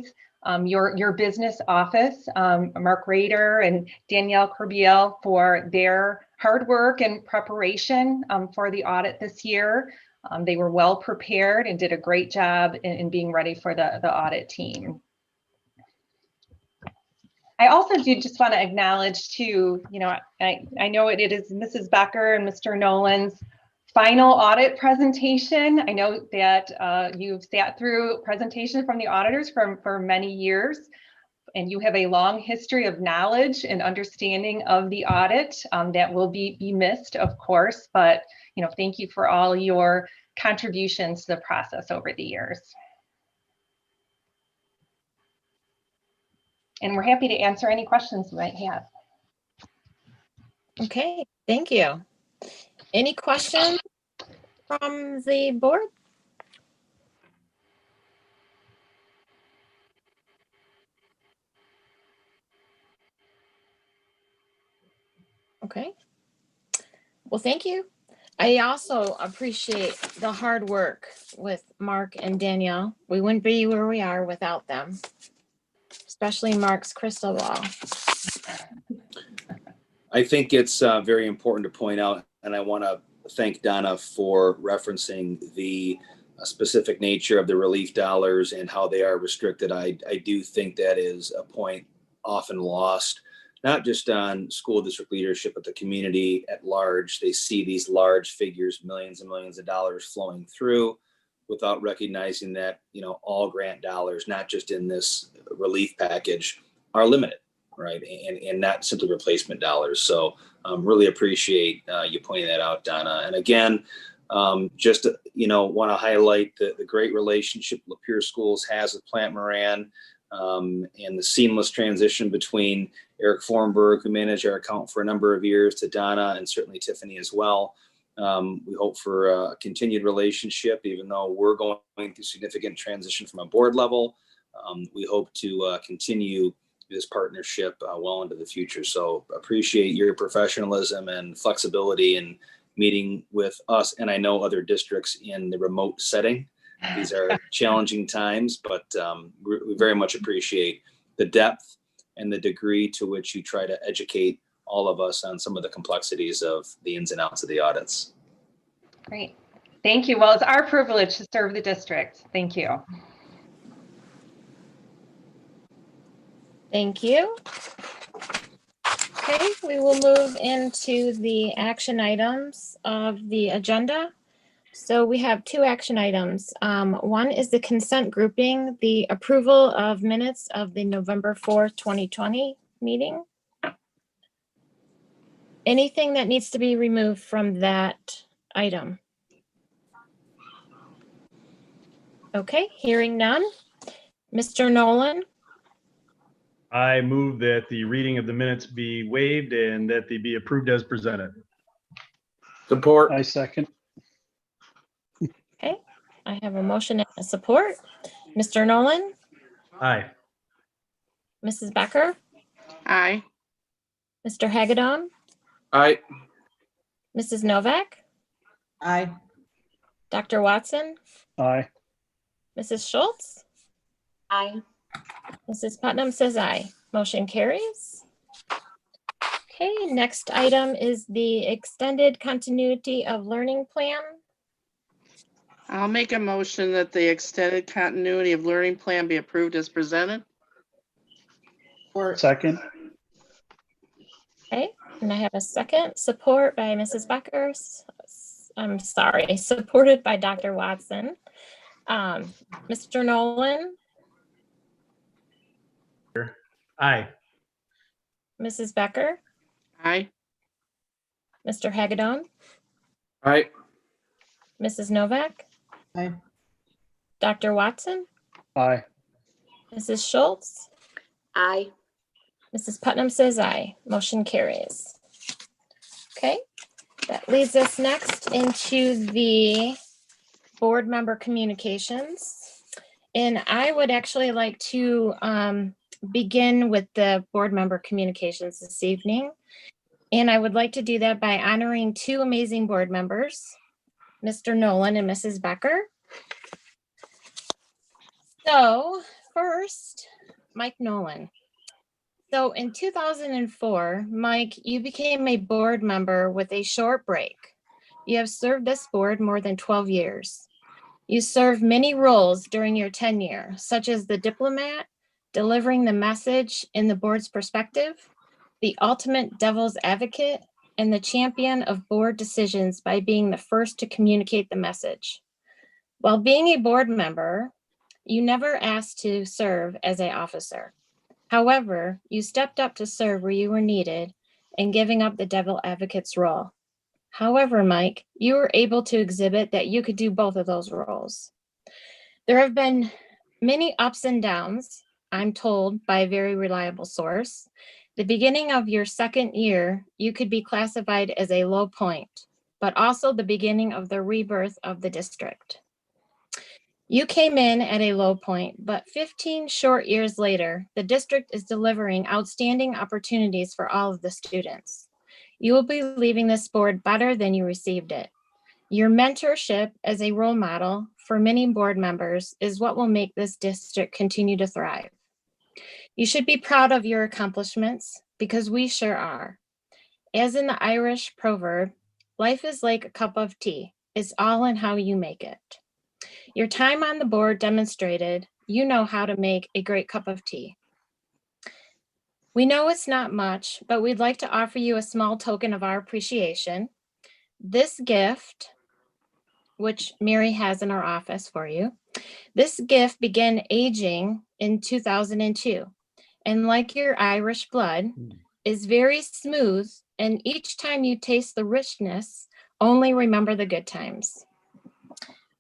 your business office, Mark Rader and Danielle Corbiel, for their hard work and preparation for the audit this year. They were well prepared and did a great job in being ready for the audit team. I also do just want to acknowledge too, I know it is Mrs. Becker and Mr. Nolan's final audit presentation. I know that you've sat through presentation from the auditors for many years, and you have a long history of knowledge and understanding of the audit that will be missed, of course, but thank you for all your contributions to the process over the years. And we're happy to answer any questions you might have. Okay, thank you. Any questions from the board? Okay. Well, thank you. I also appreciate the hard work with Mark and Danielle. We wouldn't be where we are without them, especially Mark's crystal ball. I think it's very important to point out, and I want to thank Donna for referencing the specific nature of the relief dollars and how they are restricted. I do think that is a point often lost, not just on school district leadership, but the community at large. They see these large figures, millions and millions of dollars flowing through without recognizing that, all grant dollars, not just in this relief package, are limited, right? And not simply replacement dollars. So really appreciate you pointing that out, Donna. And again, just, want to highlight the great relationship Lapeer Schools has with Plant Moran, and the seamless transition between Eric Fornberg, who managed our account for a number of years, to Donna and certainly Tiffany as well. We hope for a continued relationship, even though we're going through significant transition from a board level. We hope to continue this partnership well into the future. So appreciate your professionalism and flexibility in meeting with us. And I know other districts in the remote setting. These are challenging times, but we very much appreciate the depth and the degree to which you try to educate all of us on some of the complexities of the ins and outs of the audits. Great. Thank you. Well, it's our privilege to serve the district. Thank you. Thank you. Okay, we will move into the action items of the agenda. So we have two action items. One is the consent grouping, the approval of minutes of the November 4th, 2020 meeting. Anything that needs to be removed from that item? Okay, hearing none. Mr. Nolan? I move that the reading of the minutes be waived and that they be approved as presented. Support. I second. Okay, I have a motion and a support. Mr. Nolan? Aye. Mrs. Becker? Aye. Mr. Hagedorn? Aye. Mrs. Novak, Aye. Dr. Watson, Aye. Mrs. Schultz, Aye. Mrs. Putnam says aye. Motion carries. Okay, next item is the extended continuity of learning plan. I'll make a motion that the extended continuity of learning plan be approved as presented. Second. Okay, and I have a second. Support by Mrs. Becker. I'm sorry, supported by Dr. Watson. Mr. Nolan, Aye. Mrs. Becker, Aye. Mr. Hagedorn, Aye. Mrs. Novak, Aye. Dr. Watson, Aye. Mrs. Schultz, Aye. Mrs. Putnam says aye. Motion carries. Okay, that leads us next into the board member communications. And I would actually like to begin with the board member communications this evening. And I would like to do that by honoring two amazing board members, Mr. Nolan and Mrs. Becker. So first, Mike Nolan. So in 2004, Mike, you became a board member with a short break. You have served this board more than 12 years. You served many roles during your tenure, such as the diplomat, delivering the message in the board's perspective, the ultimate devil's advocate, and the champion of board decisions by being the first to communicate the message. While being a board member, you never asked to serve as an officer. However, you stepped up to serve where you were needed and giving up the devil advocate's role. However, Mike, you were able to exhibit that you could do both of those roles. There have been many ups and downs, I'm told by a very reliable source. The beginning of your second year, you could be classified as a low point, but also the beginning of the rebirth of the district. You came in at a low point, but 15 short years later, the district is delivering outstanding opportunities for all of the students. You will be leaving this board better than you received it. Your mentorship as a role model for many board members is what will make this district continue to thrive. You should be proud of your accomplishments because we sure are. As in the Irish proverb, life is like a cup of tea. It's all in how you make it. Your time on the board demonstrated you know how to make a great cup of tea. We know it's not much, but we'd like to offer you a small token of our appreciation. This gift, which Mary has in our office for you, this gift began aging in 2002. And like your Irish blood, is very smooth. And each time you taste the richness, only remember the good times.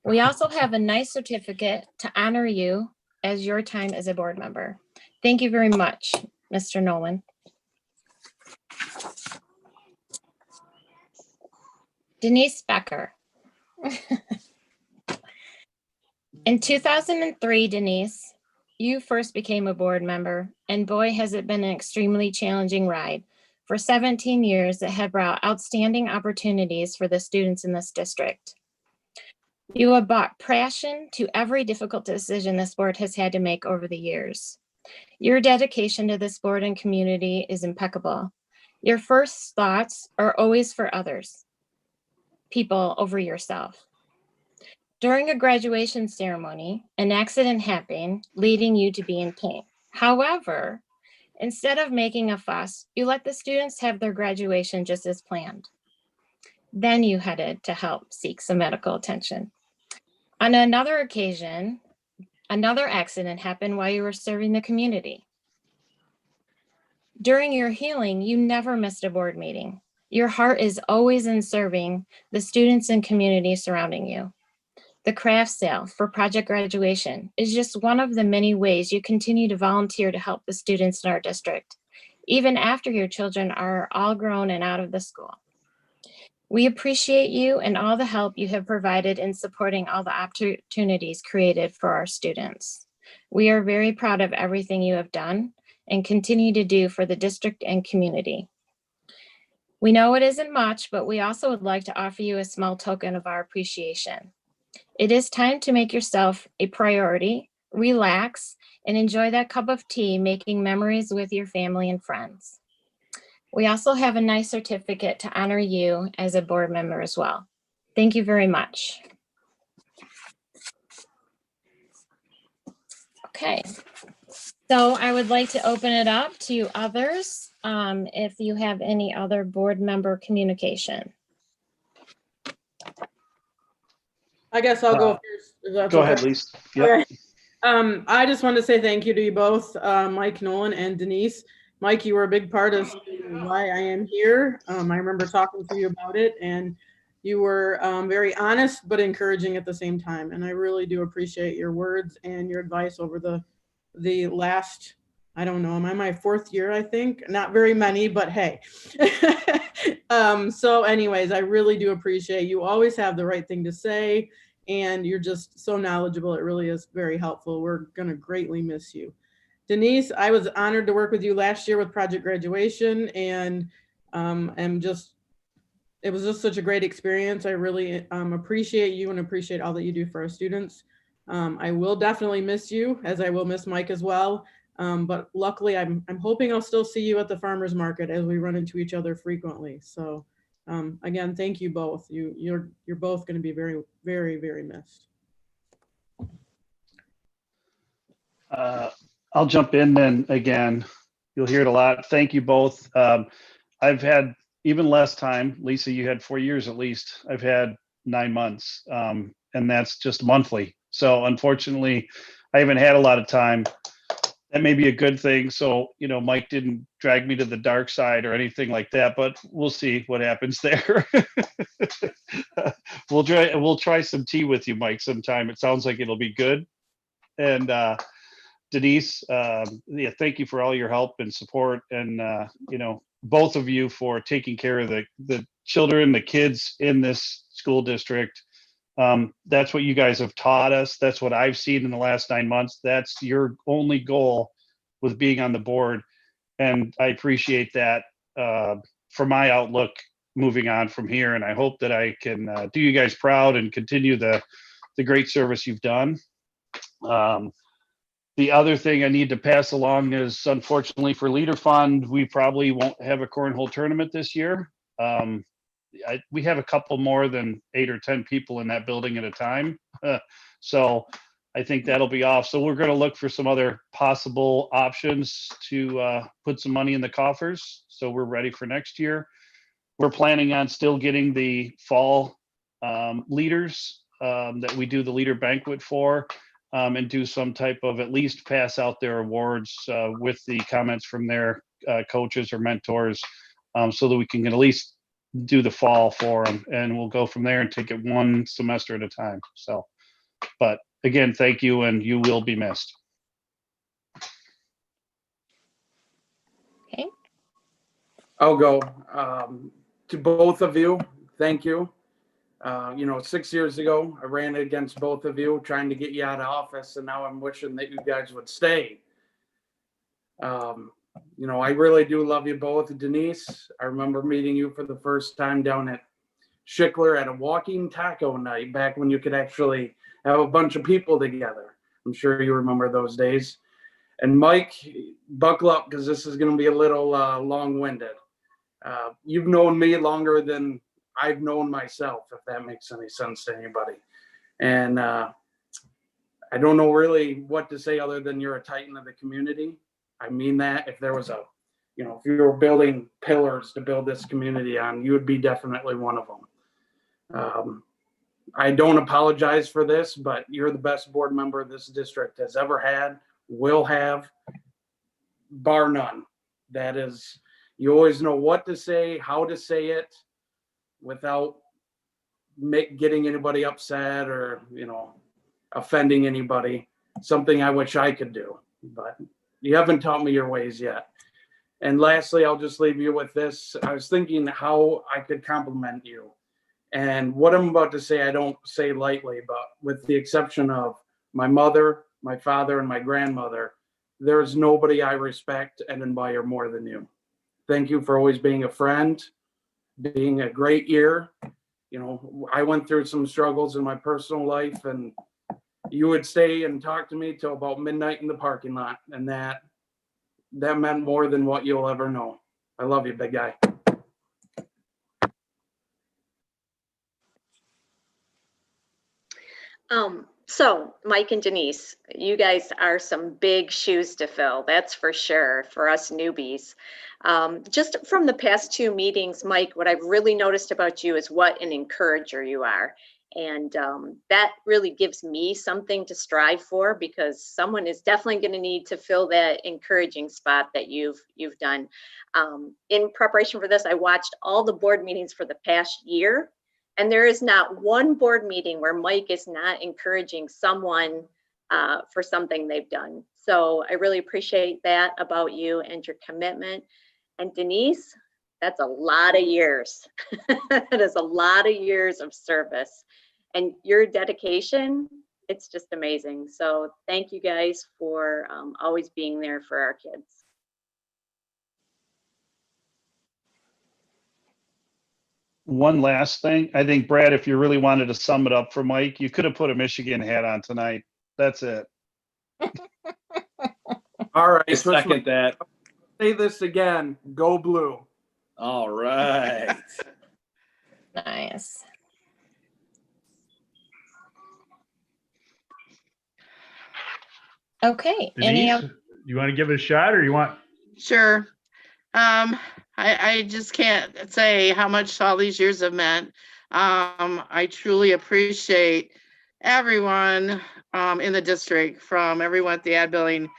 We also have a nice certificate to honor you as your time as a board member. Thank you very much, Mr. Nolan. Denise Becker. In 2003, Denise, you first became a board member, and boy, has it been an extremely challenging ride. For 17 years, it had brought outstanding opportunities for the students in this district. You have brought passion to every difficult decision this board has had to make over the years. Your dedication to this board and community is impeccable. Your first thoughts are always for others, people over yourself. During a graduation ceremony, an accident happened, leading you to be in pain. However, instead of making a fuss, you let the students have their graduation just as planned. Then you headed to help seek some medical attention. On another occasion, another accident happened while you were serving the community. During your healing, you never missed a board meeting. Your heart is always in serving the students and community surrounding you. The craft sale for project graduation is just one of the many ways you continue to volunteer to help the students in our district, even after your children are all grown and out of the school. We appreciate you and all the help you have provided in supporting all the opportunities created for our students. We are very proud of everything you have done and continue to do for the district and community. We know it isn't much, but we also would like to offer you a small token of our appreciation. It is time to make yourself a priority, relax, and enjoy that cup of tea, making memories with your family and friends. We also have a nice certificate to honor you as a board member as well. Thank you very much. Okay, so I would like to open it up to others if you have any other board member communication. I guess I'll go first. If that's Go okay. ahead, Lisa. Yep. Okay. I just want to say thank you to you both, Mike Nolan and Denise. Mike, you were a big part of why I am here. I remember talking to you about it, and you were very honest but encouraging at the same time. And I really do appreciate your words and your advice over the last, I don't know, am I my 4th year, I think? Not very many, but hey. So anyways, I really do appreciate you always have the right thing to say, and you're just so knowledgeable. It really is very helpful. We're going to greatly miss you. Denise, I was honored to work with you last year with Project Graduation, and it was just such a great experience. I really appreciate you and appreciate all that you do for our students. I will definitely miss you, as I will miss Mike as well. But luckily, I'm hoping I'll still see you at the farmers market as we run into each other frequently. So again, thank you both. You're both going to be very, very, very missed. I'll jump in then again. You'll hear it a lot. Thank you both. I've had even less time. Lisa, you had 4 years at least. I've had 9 months, and that's just monthly. So unfortunately, I haven't had a lot of time. That may be a good thing. So, you know, Mike didn't drag me to the dark side or anything like that, but we'll see what happens there. We'll try some tea with you, Mike, sometime. It sounds like it'll be good. And Denise, yeah, thank you for all your help and support, and you know, both of you for taking care of the children, the kids in this school district. That's what you guys have taught us. That's what I've seen in the last 9 months. That's your only goal with being on the board, and I appreciate that for my outlook moving on from here. And I hope that I can do you guys proud and continue the great service you've done. The other thing I need to pass along is, unfortunately for Leader Fund, we probably won't have a cornhole tournament this year. We have a couple more than 8 or 10 people in that building at a time. So I think that'll be off. So we're going to look for some other possible options to put some money in the coffers. So we're ready for next year. We're planning on still getting the fall leaders that we do the leader banquet for. And do some type of at least pass out their awards with the comments from their coaches or mentors, so that we can at least do the fall for them, and we'll go from there and take it one semester at a time. So, but again, thank you, and you will be missed. Okay. I'll go. To both of you, thank you. You know, 6 years ago, I ran against both of you trying to get you out of office, and now I'm wishing that you guys would stay. You know, I really do love you both. Denise, I remember meeting you for the first time down at Schickler at a walking taco night back when you could actually have a bunch of people together. I'm sure you remember those days. And Mike, buckle up, because this is going to be a little long-winded. You've known me longer than I've known myself, if that makes any sense to anybody. And I don't know really what to say other than you're a titan of the community. I mean that. If there was if you were building pillars to build this community on, you would be definitely one of them. I don't apologize for this, but you're the best board member this district has ever had, will have, bar none. That is, you always know what to say, how to say it, without getting anybody upset or, offending anybody. Something I wish I could do, but you haven't taught me your ways yet. And lastly, I'll just leave you with this. I was thinking how I could compliment you. And what I'm about to say, I don't say lightly, but with the exception of my mother, my father, and my grandmother, there is nobody I respect and admire more than you. Thank you for always being a friend, being a great year. You know, I went through some struggles in my personal life, and you would stay and talk to me till about midnight in the parking lot, and that meant more than what you'll ever know. I love you, big guy. So Mike and Denise, you guys are some big shoes to fill, that's for sure, for us newbies. Just from the past 2 meetings, Mike, what I've really noticed about you is what an encourager you are. And that really gives me something to strive for, because someone is definitely going to need to fill that encouraging spot that you've done. In preparation for this, I watched all the board meetings for the past year. And there is not one board meeting where Mike is not encouraging someone for something they've done. So I really appreciate that about you and your commitment. And Denise, that's a lot of years. That is a lot of years of service. And your dedication, it's just amazing. So thank you guys for always being there for our kids. One last thing. I think, Brad, if you really wanted to sum it up for Mike, you could have put a Michigan hat on tonight. That's it. All right. I second that. Say this again. Go blue. All right. Nice. Okay. Denise, you want to give it a shot, or you want? Sure. I just can't say how much all these years have meant. I truly appreciate everyone in the district, from everyone at the ad billing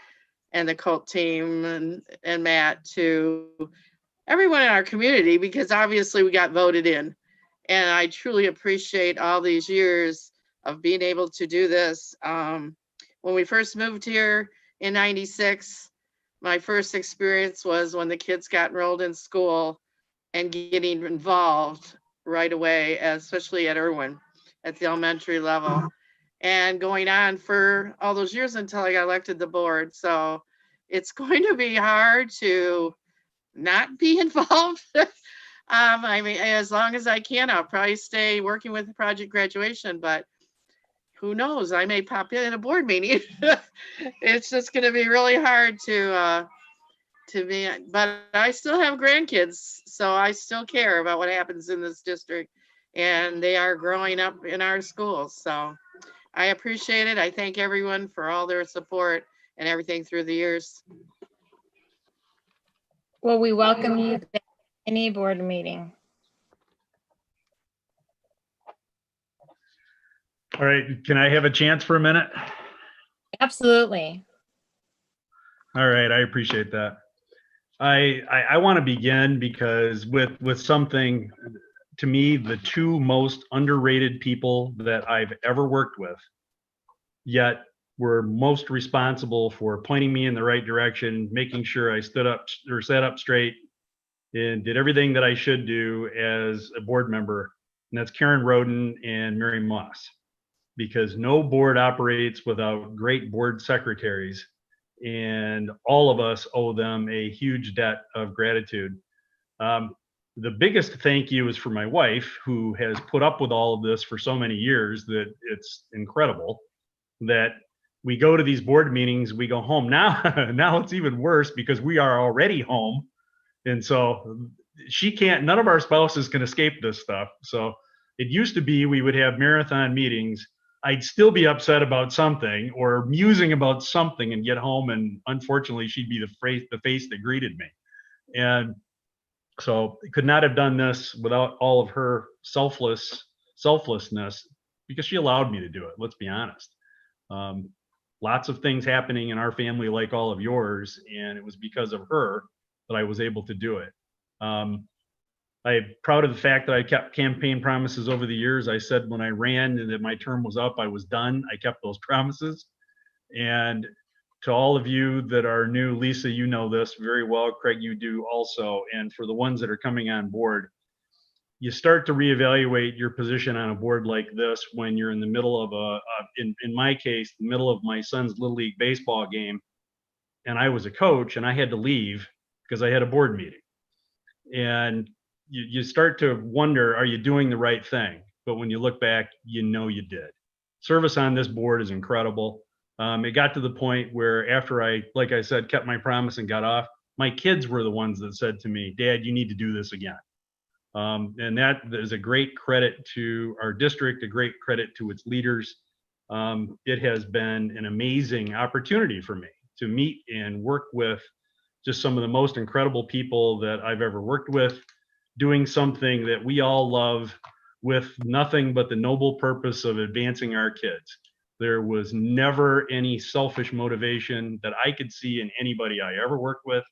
and the cult team and Matt, to everyone in our community, because obviously we got voted in. And I truly appreciate all these years of being able to do this. When we first moved here in '96, my first experience was when the kids got enrolled in school and getting involved right away, especially at Irwin at the elementary level, and going on for all those years until I got elected to the board. So it's going to be hard to not be involved. I mean, as long as I can, I'll probably stay working with Project Graduation, but who knows, I may pop in a board meeting. It's just going to be really hard to be, but I still have grandkids, so I still care about what happens in this district, and they are growing up in our schools. So I appreciate it. I thank everyone for all their support and everything through the years. Well, we welcome you to any board meeting. All right, can I have a chance for a minute? Absolutely. All right, I appreciate that. I want to begin because with something, to me, the 2 most underrated people that I've ever worked with, yet were most responsible for pointing me in the right direction, making sure I stood up or sat up straight and did everything that I should do as a board member. And that's Karen Roden and Mary Moss, because no board operates without great board secretaries. And all of us owe them a huge debt of gratitude. The biggest thank you is for my wife, who has put up with all of this for so many years that it's incredible that we go to these board meetings, we go home. Now it's even worse because we are already home. And so none of our spouses can escape this stuff. So it used to be we would have marathon meetings. I'd still be upset about something or musing about something and get home, and unfortunately she'd be the face that greeted me. And so I could not have done this without all of her selflessness, because she allowed me to do it. Let's be honest. Lots of things happening in our family, like all of yours, and it was because of her that I was able to do it. I'm proud of the fact that I kept campaign promises over the years. I said when I ran and that my term was up, I was done. I kept those promises. And to all of you that are new, Lisa, you know this very well. Craig, you do also. And for the ones that are coming on board, you start to reevaluate your position on a board like this when you're in the middle of in my case, the middle of my son's Little League baseball game. And I was a coach and I had to leave because I had a board meeting. And you start to wonder, are you doing the right thing? But when you look back, you know you did. Service on this board is incredible. It got to the point where after I, like I said, kept my promise and got off, my kids were the ones that said to me, Dad, you need to do this again. And that is a great credit to our district, a great credit to its leaders. It has been an amazing opportunity for me to meet and work with just some of the most incredible people that I've ever worked with, doing something that we all love with nothing but the noble purpose of advancing our kids. There was never any selfish motivation that I could see in anybody I ever worked with.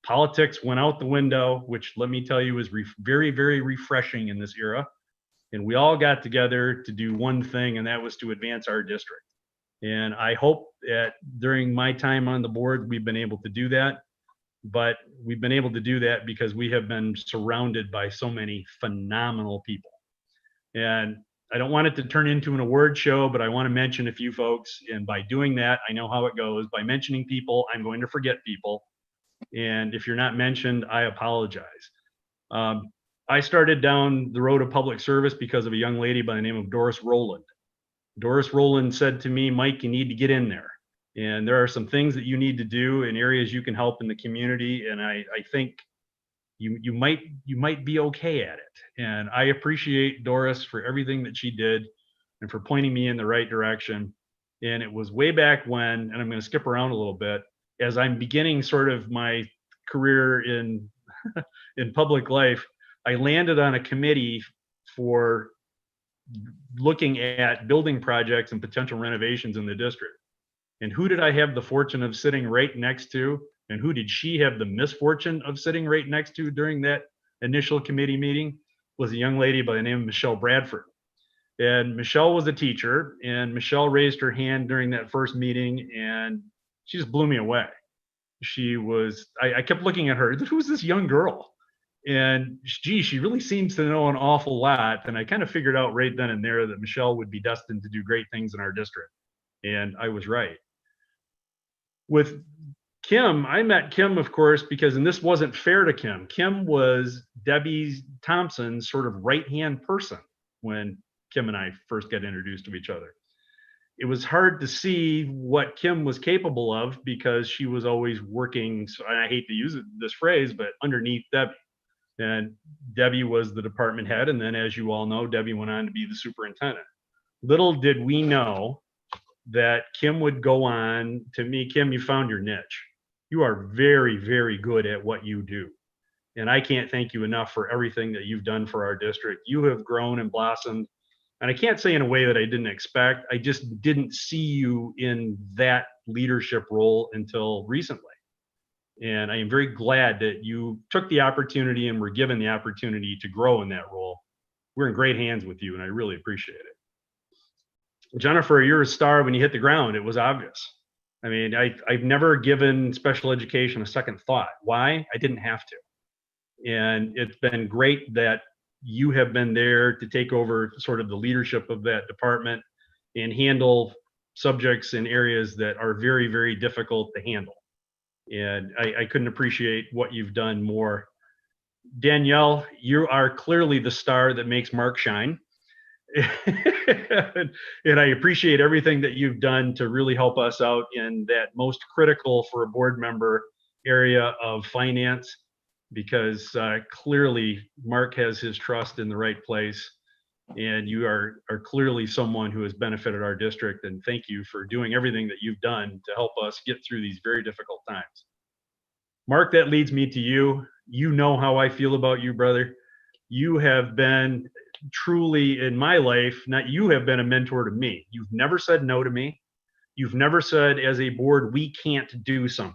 Politics went out the window, which let me tell you is very, very refreshing in this era. And we all got together to do one thing, and that was to advance our district. And I hope that during my time on the board, we've been able to do that. But we've been able to do that because we have been surrounded by so many phenomenal people. And I don't want it to turn into an award show, but I want to mention a few folks. And by doing that, I know how it goes. By mentioning people, I'm going to forget people. And if you're not mentioned, I apologize. I started down the road of public service because of a young lady by the name of Doris Rowland. Doris Rowland said to me, Mike, you need to get in there. And there are some things that you need to do in areas you can help in the community. And I think you might be okay at it. And I appreciate Doris for everything that she did and for pointing me in the right direction. And it was way back when, and I'm going to skip around a little bit, as I'm beginning sort of my career in in public life, I landed on a committee for looking at building projects and potential renovations in the district. And who did I have the fortune of sitting right next to? And who did she have the misfortune of sitting right next to during that initial committee meeting? Was a young lady by the name of Michelle Bradford. And Michelle was a teacher, and Michelle raised her hand during that first meeting, and she just blew me away. She was, I kept looking at her, who's this young girl? And gee, she really seems to know an awful lot. And I kind of figured out right then and there that Michelle would be destined to do great things in our district. And I was right. With Kim, I met Kim, of course, because, and this wasn't fair to Kim, Kim was Debbie Thompson's sort of right-hand person when Kim and I first got introduced to each other. It was hard to see what Kim was capable of because she was always working, and I hate to use this phrase, but underneath Debbie. And Debbie was the department head. And then, as you all know, Debbie went on to be the superintendent. Little did we know that Kim would go on to me. Kim, you found your niche. You are very, very good at what you do. And I can't thank you enough for everything that you've done for our district. You have grown and blossomed. And I can't say in a way that I didn't expect. I just didn't see you in that leadership role until recently. And I am very glad that you took the opportunity and were given the opportunity to grow in that role. We're in great hands with you, and I really appreciate it. Jennifer, you're a star when you hit the ground. It was obvious. I mean, I've never given special education a second thought. Why? I didn't have to. And it's been great that you have been there to take over sort of the leadership of that department and handle subjects in areas that are very, very difficult to handle. And I couldn't appreciate what you've done more. Danielle, you are clearly the star that makes Mark shine. And I appreciate everything that you've done to really help us out in that most critical for a board member area of finance, because clearly Mark has his trust in the right place. And you are clearly someone who has benefited our district. And thank you for doing everything that you've done to help us get through these very difficult times. Mark, that leads me to you. You know how I feel about you, brother. You have been truly in my life, you have been a mentor to me. You've never said no to me. You've never said as a board, we can't do something.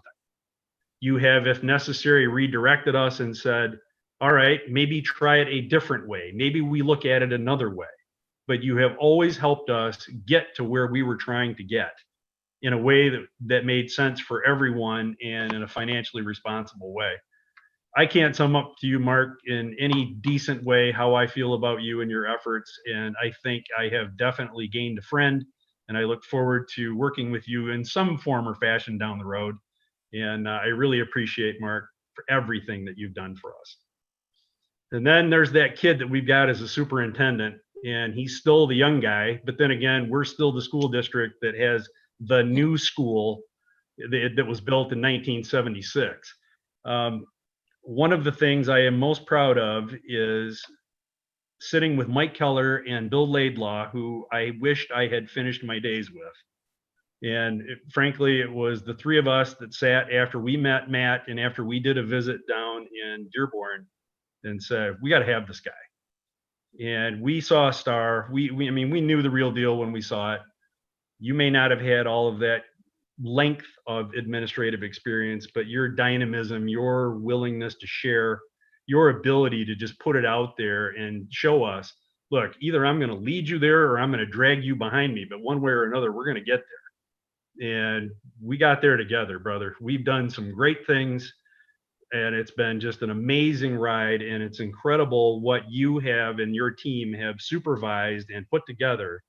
You have, if necessary, redirected us and said, all right, maybe try it a different way. Maybe we look at it another way. But you have always helped us get to where we were trying to get in a way that made sense for everyone and in a financially responsible way. I can't sum up to you, Mark, in any decent way how I feel about you and your efforts. And I think I have definitely gained a friend, and I look forward to working with you in some form or fashion down the road. And I really appreciate, Mark, for everything that you've done for us. And then there's that kid that we've got as a superintendent, and he's still the young guy. But then again, we're still the school district that has the new school that was built in 1976. One of the things I am most proud of is sitting with Mike Keller and Bill Laidlaw, who I wished I had finished my days with. And frankly, it was the three of us that sat after we met Matt and after we did a visit down in Dearborn and said, we got to have this guy. And we saw a star. I mean, we knew the real deal when we saw it. You may not have had all of that length of administrative experience, but your dynamism, your willingness to share, your ability to just put it out there and show us, look, either I'm going to lead you there or I'm going to drag you behind me, but one way or another, we're going to get there. And we got there together, brother. We've done some great things, and it's been just an amazing ride. And it's incredible what you have and your team have supervised and put together,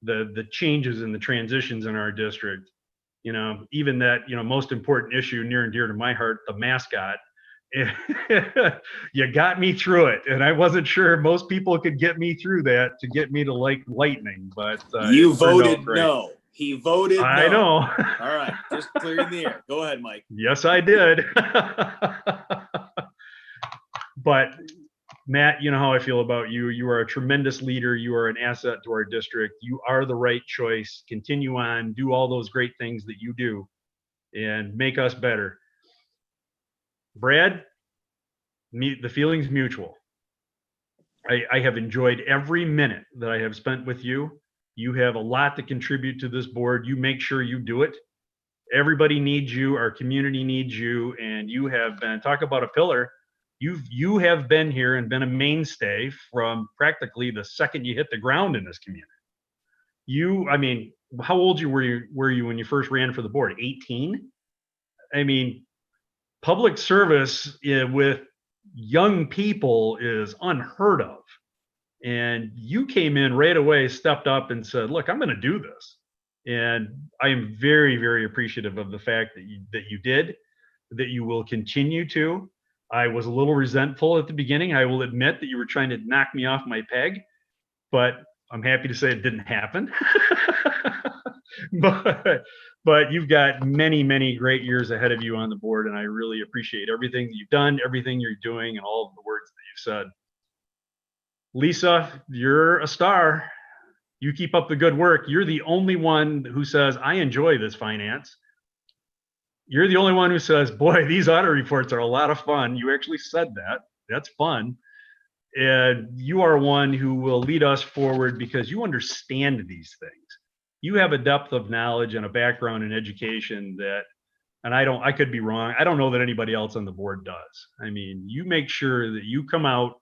the changes and the transitions in our district. You know, even that, you know, most important issue near and dear to my heart, the mascot. You got me through it, and I wasn't sure most people could get me through that to get me to like lightning, but you voted no. He voted no. I know. All right, just clearing the air. Go ahead, Mike. Yes, I did. But Matt, you know how I feel about you. You are a tremendous leader. You are an asset to our district. You are the right choice. Continue on, do all those great things that you do, and make us better. Brad, the feeling's mutual. I have enjoyed every minute that I have spent with you. You have a lot to contribute to this board. You make sure you do it. Everybody needs you. Our community needs you. And you have been, talk about a pillar. You have been here and been a mainstay from practically the second you hit the ground in this community. I mean, how old were you when you first ran for the board? 18? I mean, public service with young people is unheard of. And you came in right away, stepped up and said, look, I'm going to do this. And I am very, very appreciative of the fact that you did, that you will continue to. I was a little resentful at the beginning. I will admit that you were trying to knock me off my peg, but I'm happy to say it didn't happen. But you've got many, many great years ahead of you on the board, and I really appreciate everything that you've done, everything you're doing, and all of the words that you've said. Lisa, you're a star. You keep up the good work. You're the only one who says, I enjoy this finance. You're the only one who says, boy, these audit reports are a lot of fun. You actually said that. That's fun. And you are one who will lead us forward because you understand these things. You have a depth of knowledge and a background in education that, and I could be wrong. I don't know that anybody else on the board does. I mean, you make sure that you come out,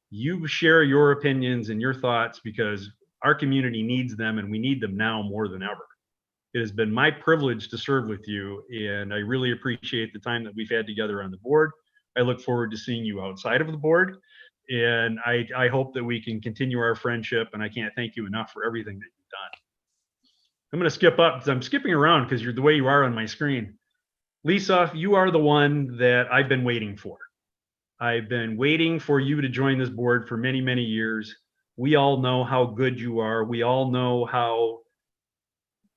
you share your opinions and your thoughts because our community needs them and we need them now more than ever. It has been my privilege to serve with you, and I really appreciate the time that we've had together on the board. I look forward to seeing you outside of the board, and I hope that we can continue our friendship, and I can't thank you enough for everything that you've done. I'm going to skip up because I'm skipping around because you're the way you are on my screen. Lisa, you are the one that I've been waiting for. I've been waiting for you to join this board for many, many years. We all know how good you are. We all know how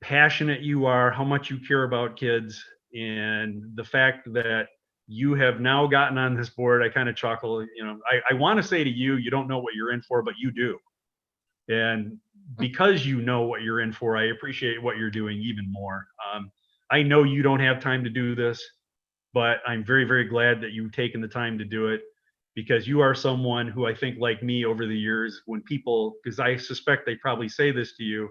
passionate you are, how much you care about kids, and the fact that you have now gotten on this board, I kind of chuckle. You know, I want to say to you, you don't know what you're in for, but you do. And because you know what you're in for, I appreciate what you're doing even more. I know you don't have time to do this, but I'm very, very glad that you've taken the time to do it, because you are someone who I think, like me over the years, when people, because I suspect they probably say this to you,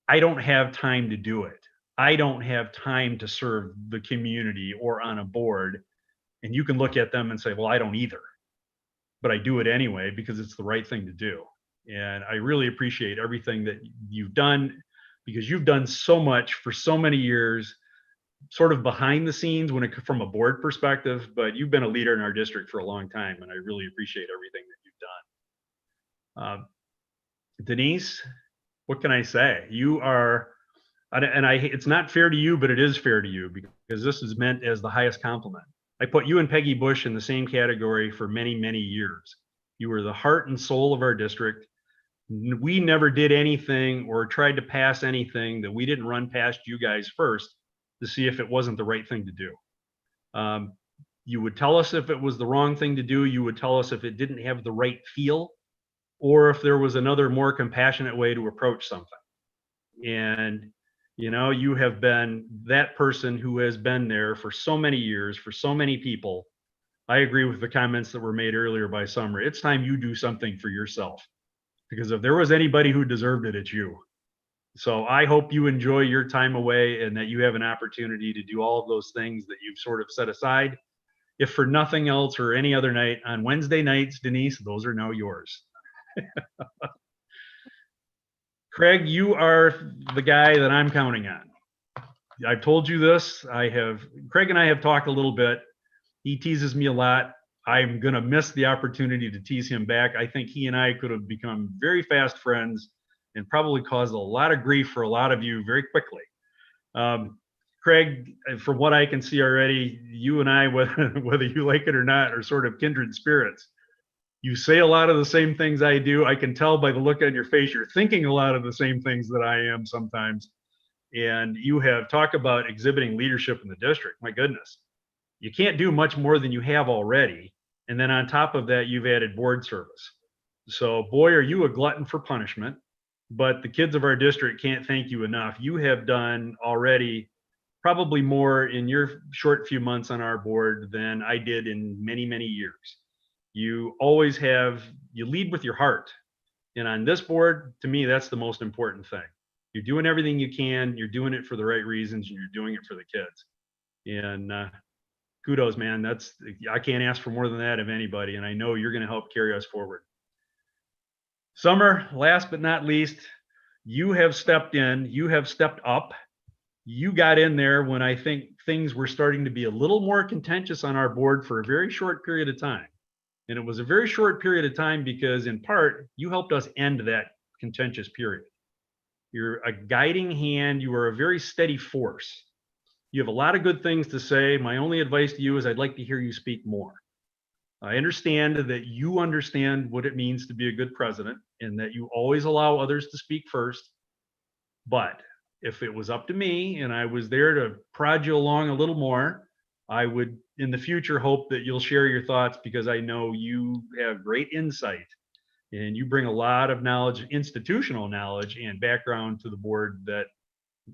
I don't have time to do it. I don't have time to serve the community or on a board. And you can look at them and say, well, I don't either. But I do it anyway because it's the right thing to do. And I really appreciate everything that you've done, because you've done so much for so many years, sort of behind the scenes from a board perspective, but you've been a leader in our district for a long time. And I really appreciate everything that you've done. Denise, what can I say? You are, and it's not fair to you, but it is fair to you because this is meant as the highest compliment. I put you and Peggy Bush in the same category for many, many years. You were the heart and soul of our district. We never did anything or tried to pass anything that we didn't run past you guys first to see if it wasn't the right thing to do. You would tell us if it was the wrong thing to do. You would tell us if it didn't have the right feel, or if there was another more compassionate way to approach something. And, you know, you have been that person who has been there for so many years, for so many people. I agree with the comments that were made earlier by Summer. It's time you do something for yourself, because if there was anybody who deserved it, it's you. So I hope you enjoy your time away and that you have an opportunity to do all of those things that you've sort of set aside. If for nothing else or any other night on Wednesday nights, Denise, those are now yours. Craig, you are the guy that I'm counting on. I've told you this. Craig and I have talked a little bit. He teases me a lot. I'm going to miss the opportunity to tease him back. I think he and I could have become very fast friends and probably caused a lot of grief for a lot of you very quickly. Craig, from what I can see already, you and I, whether you like it or not, are sort of kindred spirits. You say a lot of the same things I do. I can tell by the look on your face, you're thinking a lot of the same things that I am sometimes. And you have talked about exhibiting leadership in the district. My goodness, you can't do much more than you have already. And then on top of that, you've added board service. So boy, are you a glutton for punishment. But the kids of our district can't thank you enough. You have done already probably more in your short few months on our board than I did in many, many years. You always you lead with your heart. And on this board, to me, that's the most important thing. You're doing everything you can, you're doing it for the right reasons, and you're doing it for the kids. And kudos, man. I can't ask for more than that of anybody. And I know you're going to help carry us forward. Summer, last but not least, you have stepped in, you have stepped up. You got in there when I think things were starting to be a little more contentious on our board for a very short period of time. And it was a very short period of time because, in part, you helped us end that contentious period. You're a guiding hand. You are a very steady force. You have a lot of good things to say. My only advice to you is I'd like to hear you speak more. I understand that you understand what it means to be a good president and that you always allow others to speak first. But if it was up to me and I was there to prod you along a little more, I would in the future hope that you'll share your thoughts, because I know you have great insight and you bring a lot of knowledge, institutional knowledge and background to the board that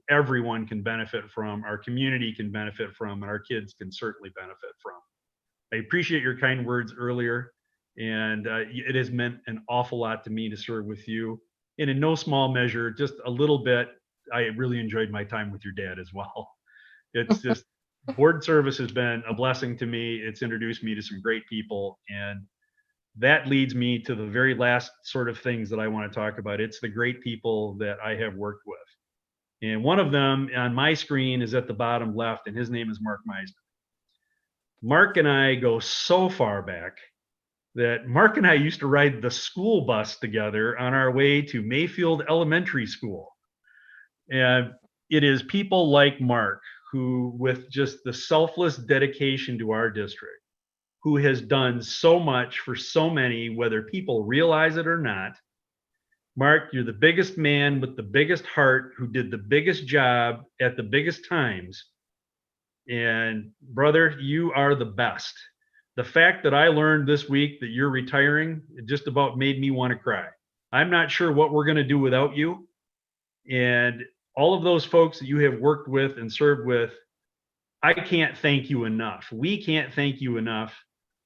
everyone can benefit from, our community can benefit from, and our kids can certainly benefit from. I appreciate your kind words earlier, and it has meant an awful lot to me to serve with you. And in no small measure, just a little bit, I really enjoyed my time with your dad as well. It's just, board service has been a blessing to me. It's introduced me to some great people, and that leads me to the very last sort of things that I want to talk about. It's the great people that I have worked with. And one of them on my screen is at the bottom left, and his name is Mark Meisner. Mark and I go so far back that Mark and I used to ride the school bus together on our way to Mayfield Elementary School. And it is people like Mark who, with just the selfless dedication to our district, who has done so much for so many, whether people realize it or not. Mark, you're the biggest man with the biggest heart who did the biggest job at the biggest times. And brother, you are the best. The fact that I learned this week that you're retiring, it just about made me want to cry. I'm not sure what we're going to do without you. And all of those folks that you have worked with and served with, I can't thank you enough. We can't thank you enough.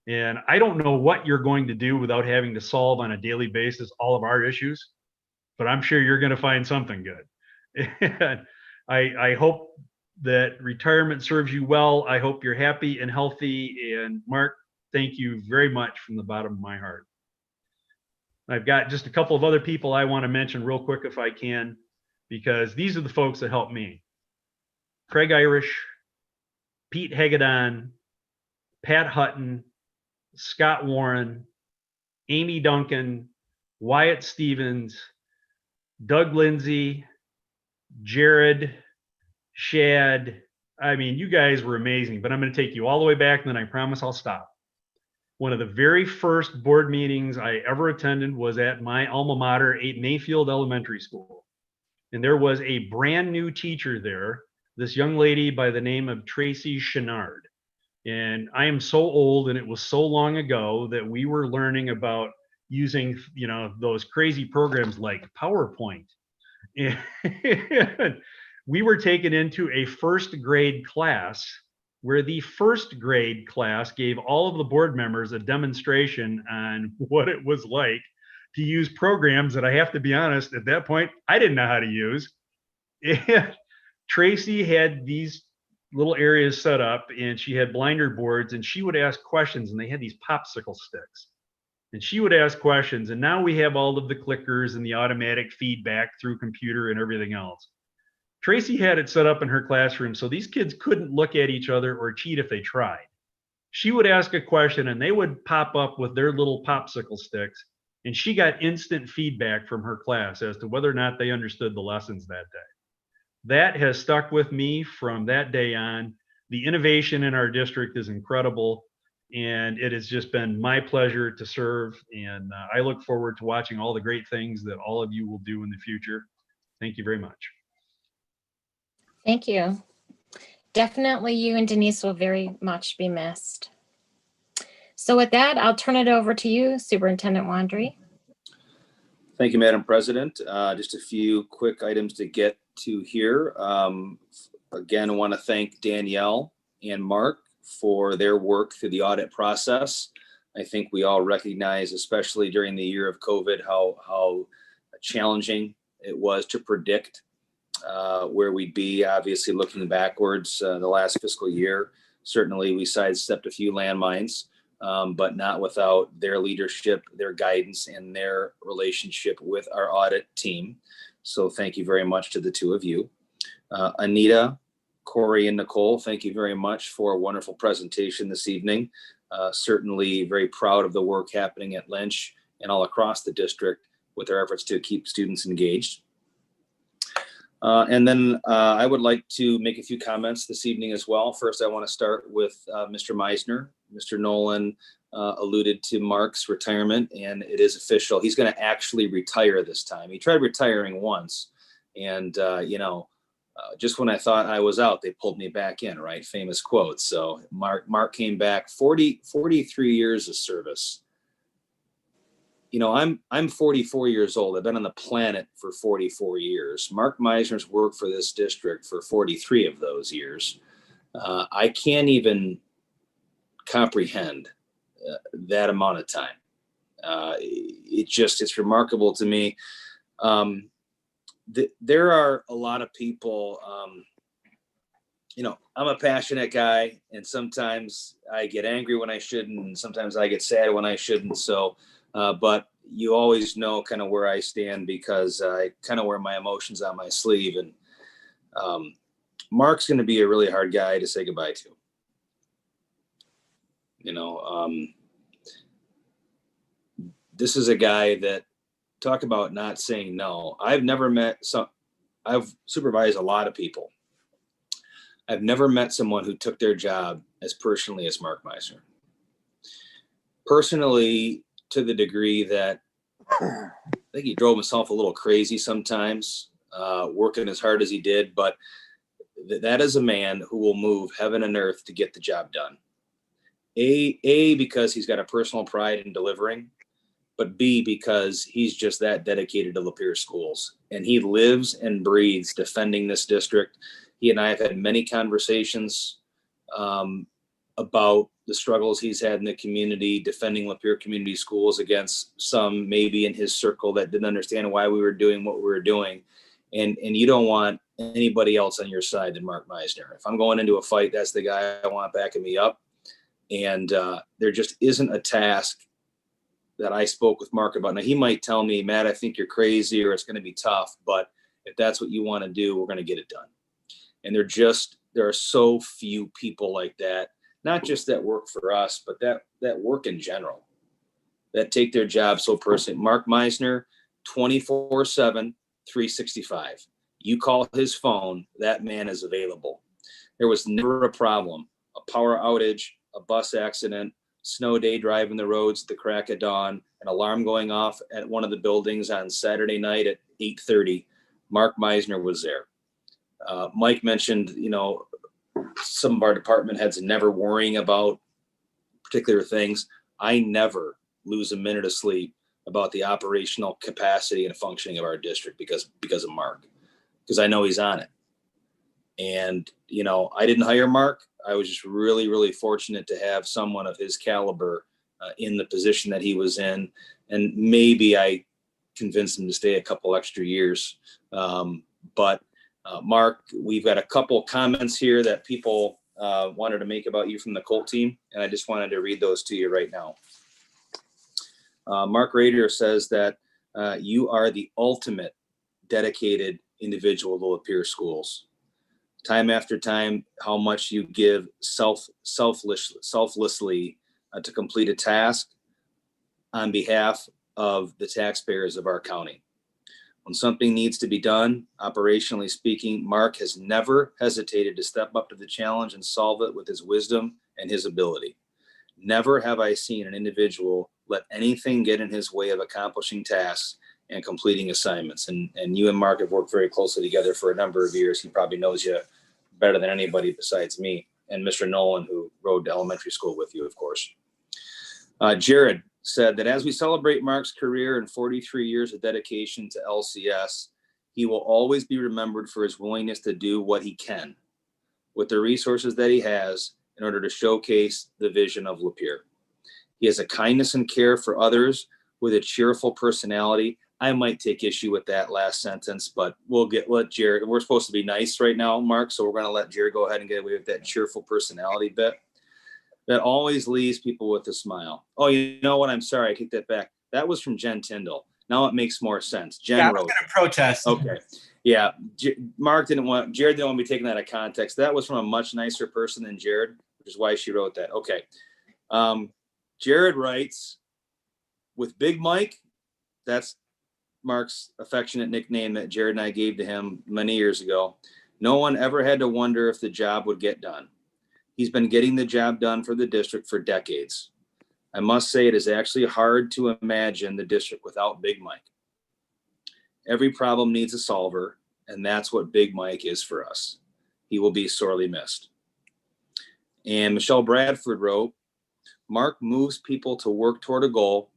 And I don't know what you're going to do without having to solve on a daily basis all of our issues, but I'm sure you're going to find something good. And I hope that retirement serves you well. I hope you're happy and healthy. And Mark, thank you very much from the bottom of my heart. I've got just a couple of other people I want to mention real quick if I can, because these are the folks that helped me. Craig Irish, Pete Hagedon, Pat Hutton, Scott Warren, Amy Duncan, Wyatt Stevens, Doug Lindsay, Jared, Shad, I mean, you guys were amazing, but I'm going to take you all the way back and then I promise I'll stop. One of the very first board meetings I ever attended was at my alma mater, Mayfield Elementary School. And there was a brand new teacher there, this young lady by the name of Tracy Chenard. And I am so old, and it was so long ago that we were learning about using, you know, those crazy programs like PowerPoint. And we were taken into a first grade class where the first grade class gave all of the board members a demonstration on what it was like to use programs that I have to be honest, at that point, I didn't know how to use. And Tracy had these little areas set up and she had blinder boards and she would ask questions and they had these popsicle sticks. And she would ask questions and now we have all of the clickers and the automatic feedback through computer and everything else. Tracy had it set up in her classroom so these kids couldn't look at each other or cheat if they tried. She would ask a question and they would pop up with their little popsicle sticks and she got instant feedback from her class as to whether or not they understood the lessons that day. That has stuck with me from that day on. The innovation in our district is incredible, and it has just been my pleasure to serve. And I look forward to watching all the great things that all of you will do in the future. Thank you very much. Thank you. Definitely you and Denise will very much be missed. So with that, I'll turn it over to you, Superintendent Wandry. Thank you, Madam President. Just a few quick items to get to here. Again, I want to thank Danielle and Mark for their work through the audit process. I think we all recognize, especially during the year of COVID, how challenging it was to predict where we'd be. Obviously, looking backwards, the last fiscal year, certainly we sidestepped a few landmines. But not without their leadership, their guidance, and their relationship with our audit team. So thank you very much to the two of you. Anita, Corey, and Nicole, thank you very much for a wonderful presentation this evening. Certainly very proud of the work happening at Lynch and all across the district with our efforts to keep students engaged. And then I would like to make a few comments this evening as well. First, I want to start with Mr. Meisner. Mr. Nolan alluded to Mark's retirement, and it is official. He's going to actually retire this time. He tried retiring once, and just when I thought I was out, they pulled me back in, right? Famous quote. So Mark came back, 43 years of service. You know, I'm 44 years old. I've been on the planet for 44 years. Mark Meisner's worked for this district for 43 of those years. I can't even comprehend that amount of time. It's remarkable to me. There are a lot of people, I'm a passionate guy, and sometimes I get angry when I shouldn't, and sometimes I get sad when I shouldn't. So, but you always know kind of where I stand because I kind of wear my emotions on my sleeve. And Mark's going to be a really hard guy to say goodbye to. This is a guy that, talk about not saying no. I've supervised a lot of people. I've never met someone who took their job as personally as Mark Meisner. Personally, to the degree that I think he drove himself a little crazy sometimes, working as hard as he did, but that is a man who will move heaven and earth to get the job done. A, because he's got a personal pride in delivering, but B, because he's just that dedicated to Lapeer schools. And he lives and breathes defending this district. He and I have had many conversations about the struggles he's had in the community, defending Lapeer community schools against some maybe in his circle that didn't understand why we were doing what we were doing. And you don't want anybody else on your side than Mark Meisner. If I'm going into a fight, that's the guy I want backing me up. And there just isn't a task that I spoke with Mark about. Now, he might tell me, Matt, I think you're crazy or it's going to be tough, but if that's what you want to do, we're going to get it done. And there are so few people like that, not just that work for us, but that work in general, that take their job so personally. Mark Meisner, 24/7, 365. You call his phone, that man is available. There was never a problem, a power outage, a bus accident, snow day driving the roads at the crack of dawn, an alarm going off at one of the buildings on Saturday night at 8:30. Mark Meisner was there. Mike mentioned, some of our department heads never worrying about particular things. I never lose a minute of sleep about the operational capacity and functioning of our district because of Mark, because I know he's on it. And, I didn't hire Mark. I was just really, really fortunate to have someone of his caliber in the position that he was in. And maybe I convinced him to stay a couple extra years. But Mark, we've got a couple comments here that people wanted to make about you from the Colt team. And I just wanted to read those to you right now. Mark Rader says that you are the ultimate dedicated individual to Lapeer schools. Time after time, how much you give selflessly to complete a task on behalf of the taxpayers of our county. When something needs to be done, operationally speaking, Mark has never hesitated to step up to the challenge and solve it with his wisdom and his ability. Never have I seen an individual let anything get in his way of accomplishing tasks and completing assignments. And you and Mark have worked very closely together for a number of years. He probably knows you better than anybody besides me and Mr. Nolan, who rode to elementary school with you, of course. Jared said that as we celebrate Mark's career and 43 years of dedication to LCS, he will always be remembered for his willingness to do what he can with the resources that he has in order to showcase the vision of Lapeer. He has a kindness and care for others with a cheerful personality. I might take issue with that last sentence, but let Jared, we're supposed to be nice right now, Mark, so we're going to let Jared go ahead and get away with that cheerful personality bit. That always leaves people with a smile. Oh, you know what? I'm sorry. I take that back. That was from Jen Tyndall. Now it makes more sense. Jen I was wrote. going to protest. Okay. Yeah. Jared didn't want to be taken out of context. That was from a much nicer person than Jared, which is why she wrote that. Okay. Jared writes, with Big Mike, that's Mark's affectionate nickname that Jared and I gave to him many years ago. No one ever had to wonder if the job would get done. He's been getting the job done for the district for decades. I must say it is actually hard to imagine the district without Big Mike. Every problem needs a solver, and that's what Big Mike is for us. He will be sorely missed. And Michelle Bradford wrote, Mark moves people to work toward a goal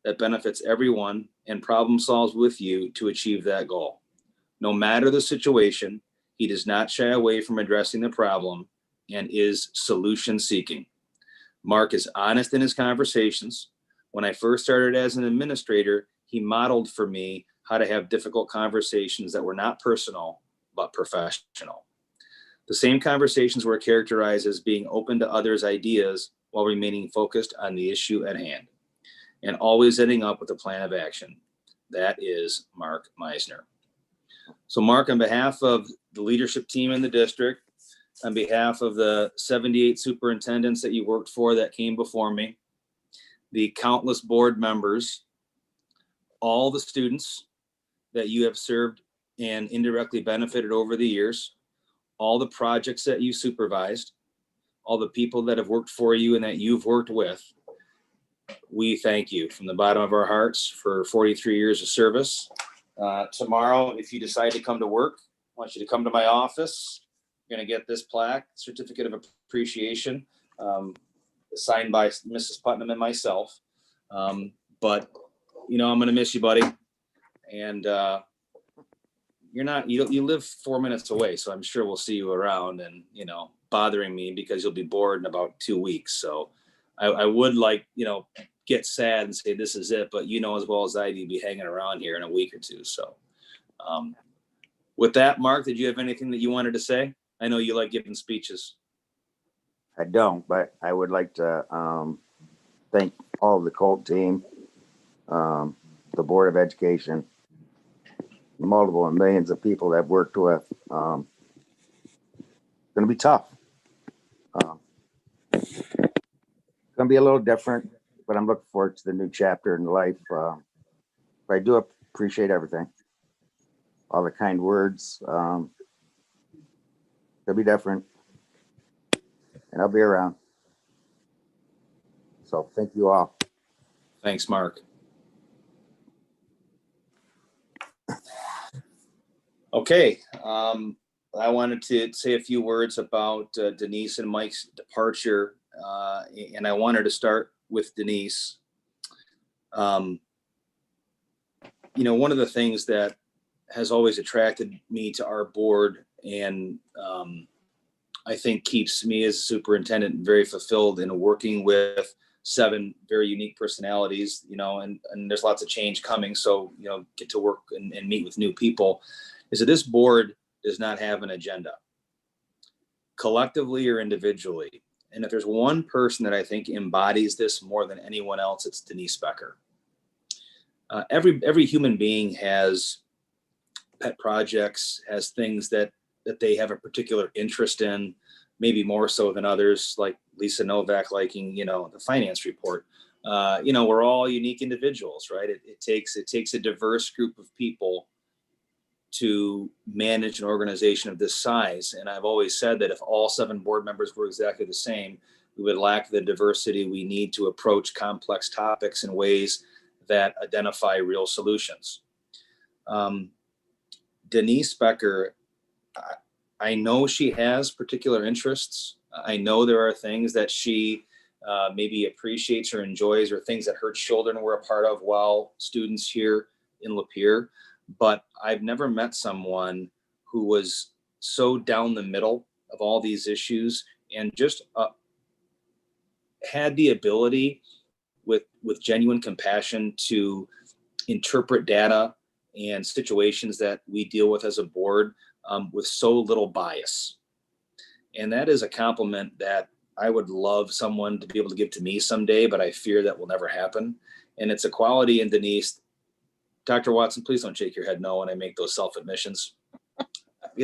that benefits everyone and problem solves with you to achieve that goal. No matter the situation, he does not shy away from addressing the problem and is solution seeking. Mark is honest in his conversations. When I first started as an administrator, he modeled for me how to have difficult conversations that were not personal, but professional. The same conversations were characterized as being open to others' ideas while remaining focused on the issue at hand, and always ending up with a plan of action. That is Mark Meisner. So Mark, on behalf of the leadership team in the district, on behalf of the 78 superintendents that you worked for that came before me, the countless board members, all the students that you have served and indirectly benefited over the years, all the projects that you supervised, all the people that have worked for you and that you've worked with, we thank you from the bottom of our hearts for 43 years of service. Tomorrow, if you decide to come to work, I want you to come to my office. You're going to get this plaque, certificate of appreciation, signed by Mrs. Putnam and myself. But, I'm going to miss you, buddy. And you live 4 minutes away, so I'm sure we'll see you around and, bothering me because you'll be bored in about 2 weeks. So I would get sad and say this is it, but as well as I do, be hanging around here in a week or two. So with that, Mark, did you have anything that you wanted to say? I know you like giving speeches. I don't, but I would like to thank all of the Colt team, the Board of Education, multiple and millions of people that I've worked with. It's going to be tough. It's going to be a little different, but I'm looking forward to the new chapter in life. But I do appreciate everything. All the kind words. It'll be different. and I'll be around. So thank you all. Thanks, Mark. Okay, I wanted to say a few words about Denise and Mike's departure, and I wanted to start with Denise. You know, one of the things that has always attracted me to our board, and I think keeps me as a superintendent very fulfilled in working with 7 very unique personalities, you know, and there's lots of change coming. So, you know, get to work and meet with new people, is that this board does not have an agenda, collectively or individually. And if there's one person that I think embodies this more than anyone else, it's Denise Becker. Every human being has pet projects, has things that they have a particular interest in, maybe more so than others, like Lisa Novak liking, you know, the finance report. You know, we're all unique individuals, right? It takes a diverse group of people to manage an organization of this size. And I've always said that if all 7 board members were exactly the same, we would lack the diversity we need to approach complex topics in ways that identify real solutions. Denise Becker, I know she has particular interests. I know there are things that she maybe appreciates or enjoys, or things that her children were a part of while students here in Lapeer. But I've never met someone who was so down the middle of all these issues and just had the ability with genuine compassion to interpret data and situations that we deal with as a board with so little bias. And that is a compliment that I would love someone to be able to give to me someday, but I fear that will never happen. And it's a quality in Denise. Dr. Watson, please don't shake your head no when I make those self-admissions.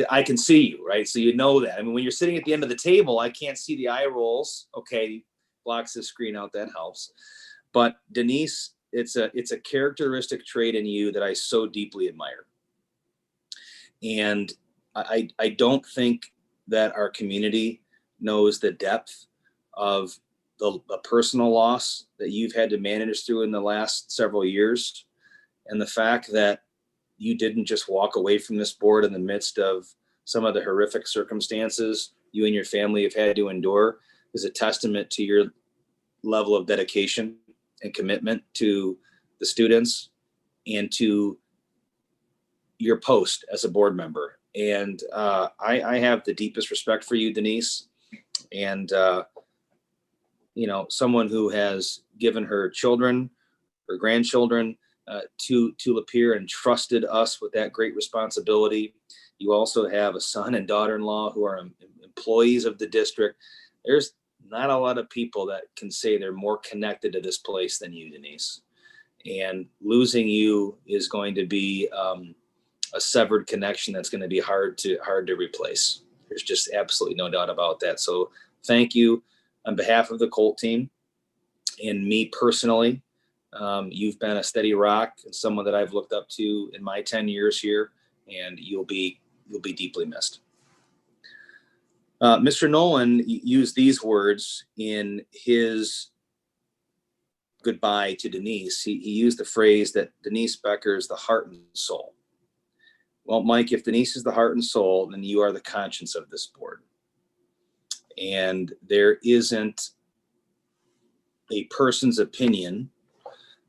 I can see you, right? So you know that. I mean, when you're sitting at the end of the table, I can't see the eye rolls. Okay, blocks the screen out, that helps. But Denise, it's a characteristic trait in you that I so deeply admire. And I don't think that our community knows the depth of the personal loss that you've had to manage through in the last several years. And the fact that you didn't just walk away from this board in the midst of some of the horrific circumstances you and your family have had to endure is a testament to your level of dedication and commitment to the students and to your post as a board member. And I have the deepest respect for you, Denise. And, you know, someone who has given her children, her grandchildren, to Lapeer and trusted us with that great responsibility. You also have a son and daughter-in-law who are employees of the district. There's not a lot of people that can say they're more connected to this place than you, Denise. And losing you is going to be a severed connection that's going to be hard to replace. There's just absolutely no doubt about that. So thank you on behalf of the Colt team and me personally. You've been a steady rock and someone that I've looked up to in my 10 years here, and you'll be deeply missed. Mr. Nolan used these words in his goodbye to Denise. He used the phrase that Denise Becker is the heart and soul. Well, Mike, if Denise is the heart and soul, then you are the conscience of this board. And there isn't a person's opinion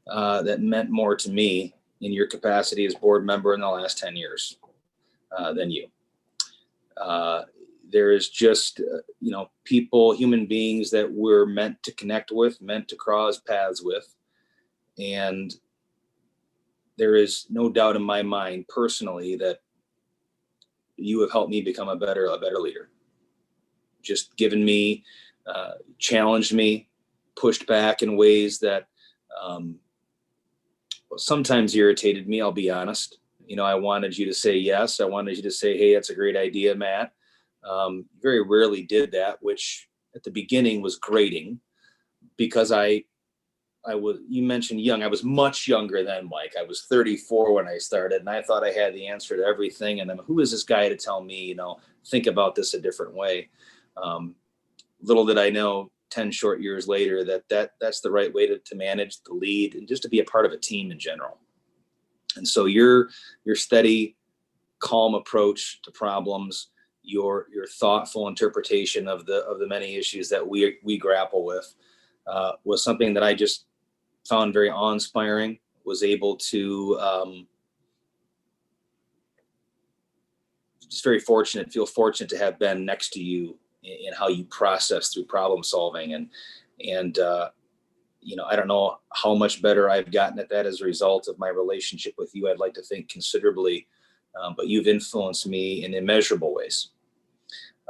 that meant more to me in your capacity as board member in the last 10 years than you. There is just, you know, people, human beings that we're meant to connect with, meant to cross paths with. And there is no doubt in my mind personally that you have helped me become a better leader. Just given me, challenged me, pushed back in ways that sometimes irritated me, I'll be honest. You know, I wanted you to say yes. I wanted you to say, hey, that's a great idea, Matt. Very rarely did that, which at the beginning was grating because I was, you mentioned young. I was much younger than Mike. I was 34 when I started, and I thought I had the answer to everything. And then who is this guy to tell me, you know, think about this a different way? little did I know 10 short years later that's the right way to manage, the lead, and just to be a part of a team in general. And so your steady, calm approach to problems, your thoughtful interpretation of the many issues that we grapple with, was something that I just found very awe-inspiring. Was able to just very fortunate, feel fortunate to have been next to you in how you process through problem solving. And I don't know how much better I've gotten at that as a result of my relationship with you. I'd like to think considerably, but you've influenced me in immeasurable ways.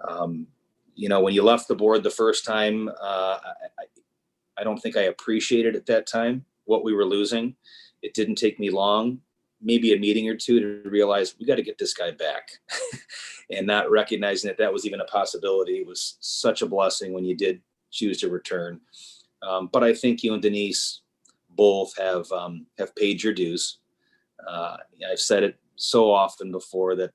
When you left the board the first time, I don't think I appreciated at that time what we were losing. It didn't take me long, maybe a meeting or two, to realize we got to get this guy back. And not recognizing that was even a possibility. It was such a blessing when you did choose to return. But I think you and Denise both have paid your dues. I've said it so often before that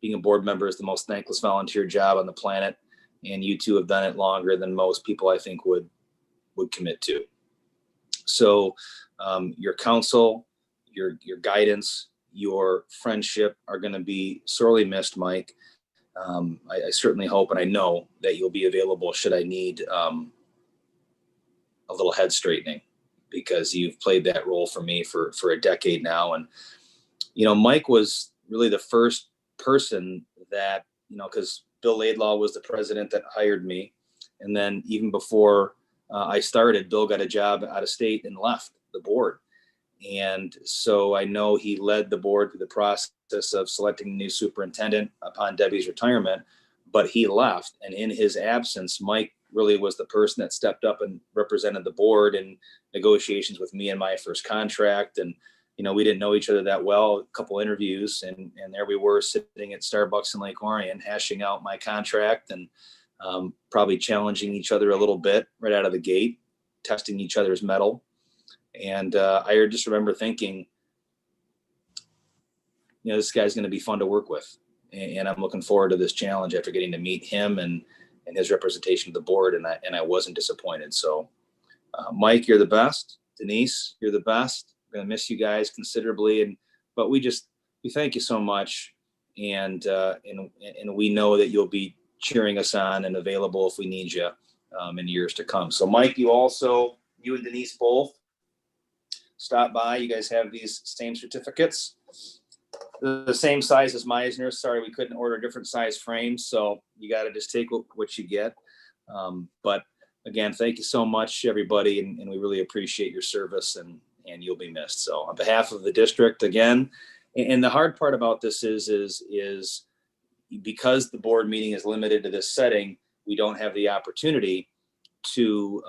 being a board member is the most thankless volunteer job on the planet, and you two have done it longer than most people I think would commit to. So your counsel, your guidance, your friendship are going to be sorely missed, Mike. I certainly hope and I know that you'll be available should I need a little head straightening, because you've played that role for me for a decade now. And, Mike was really the first person that, because Bill Laidlaw was the president that hired me. And then even before I started, Bill got a job out of state and left the board. And so I know he led the board through the process of selecting a new superintendent upon Debbie's retirement, but he left. And in his absence, Mike really was the person that stepped up and represented the board in negotiations with me and my first contract. And, we didn't know each other that well, a couple interviews, and there we were sitting at Starbucks in Lake Orion, hashing out my contract and probably challenging each other a little bit right out of the gate, testing each other's mettle. And I just remember thinking, this guy's going to be fun to work with. And I'm looking forward to this challenge after getting to meet him and his representation of the board. And I wasn't disappointed. So Mike, you're the best. Denise, you're the best. I'm going to miss you guys considerably. But we thank you so much. And we know that you'll be cheering us on and available if we need you in years to come. So Mike, you and Denise both stop by. You guys have these same certificates, the same size as Meisner. Sorry, we couldn't order different size frames, so you got to just take what you get. But again, thank you so much, everybody, and we really appreciate your service, and you'll be missed. So on behalf of the district, again, and the hard part about this is because the board meeting is limited to this setting, we don't have the opportunity to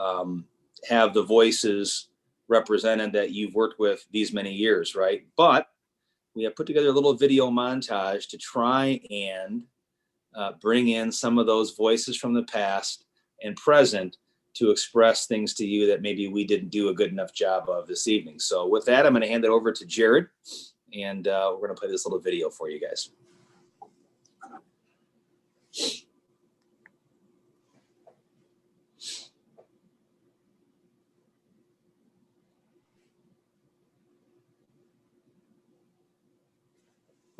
have the voices represented that you've worked with these many years, right? But we have put together a little video montage to try and bring in some of those voices from the past and present to express things to you that maybe we didn't do a good enough job of this evening. So with that, I'm going to hand it over to Jared, and we're going to play this little video for you guys.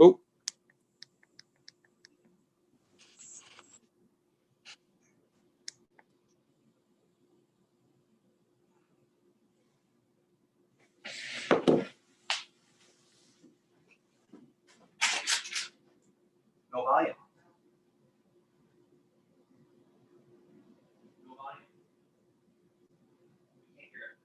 Oh. No volume. No volume. Can't hear it.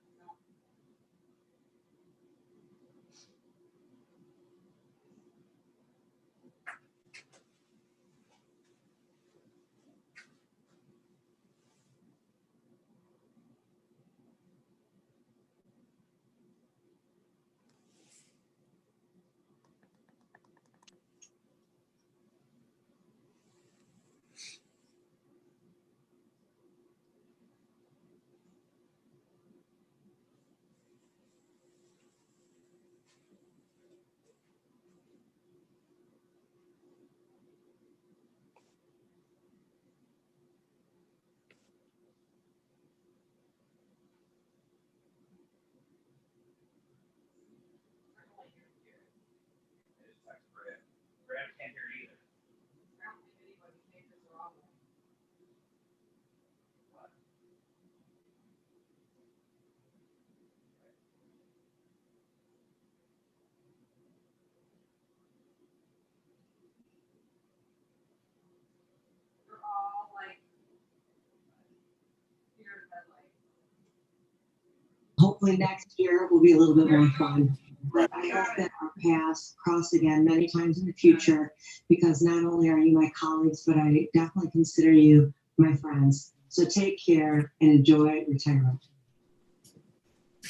hopefully next year will be a little bit more fun. But I hope that our paths cross again many times in the future, because not only are you my colleagues, but I definitely consider you my friends. So take care and enjoy retirement.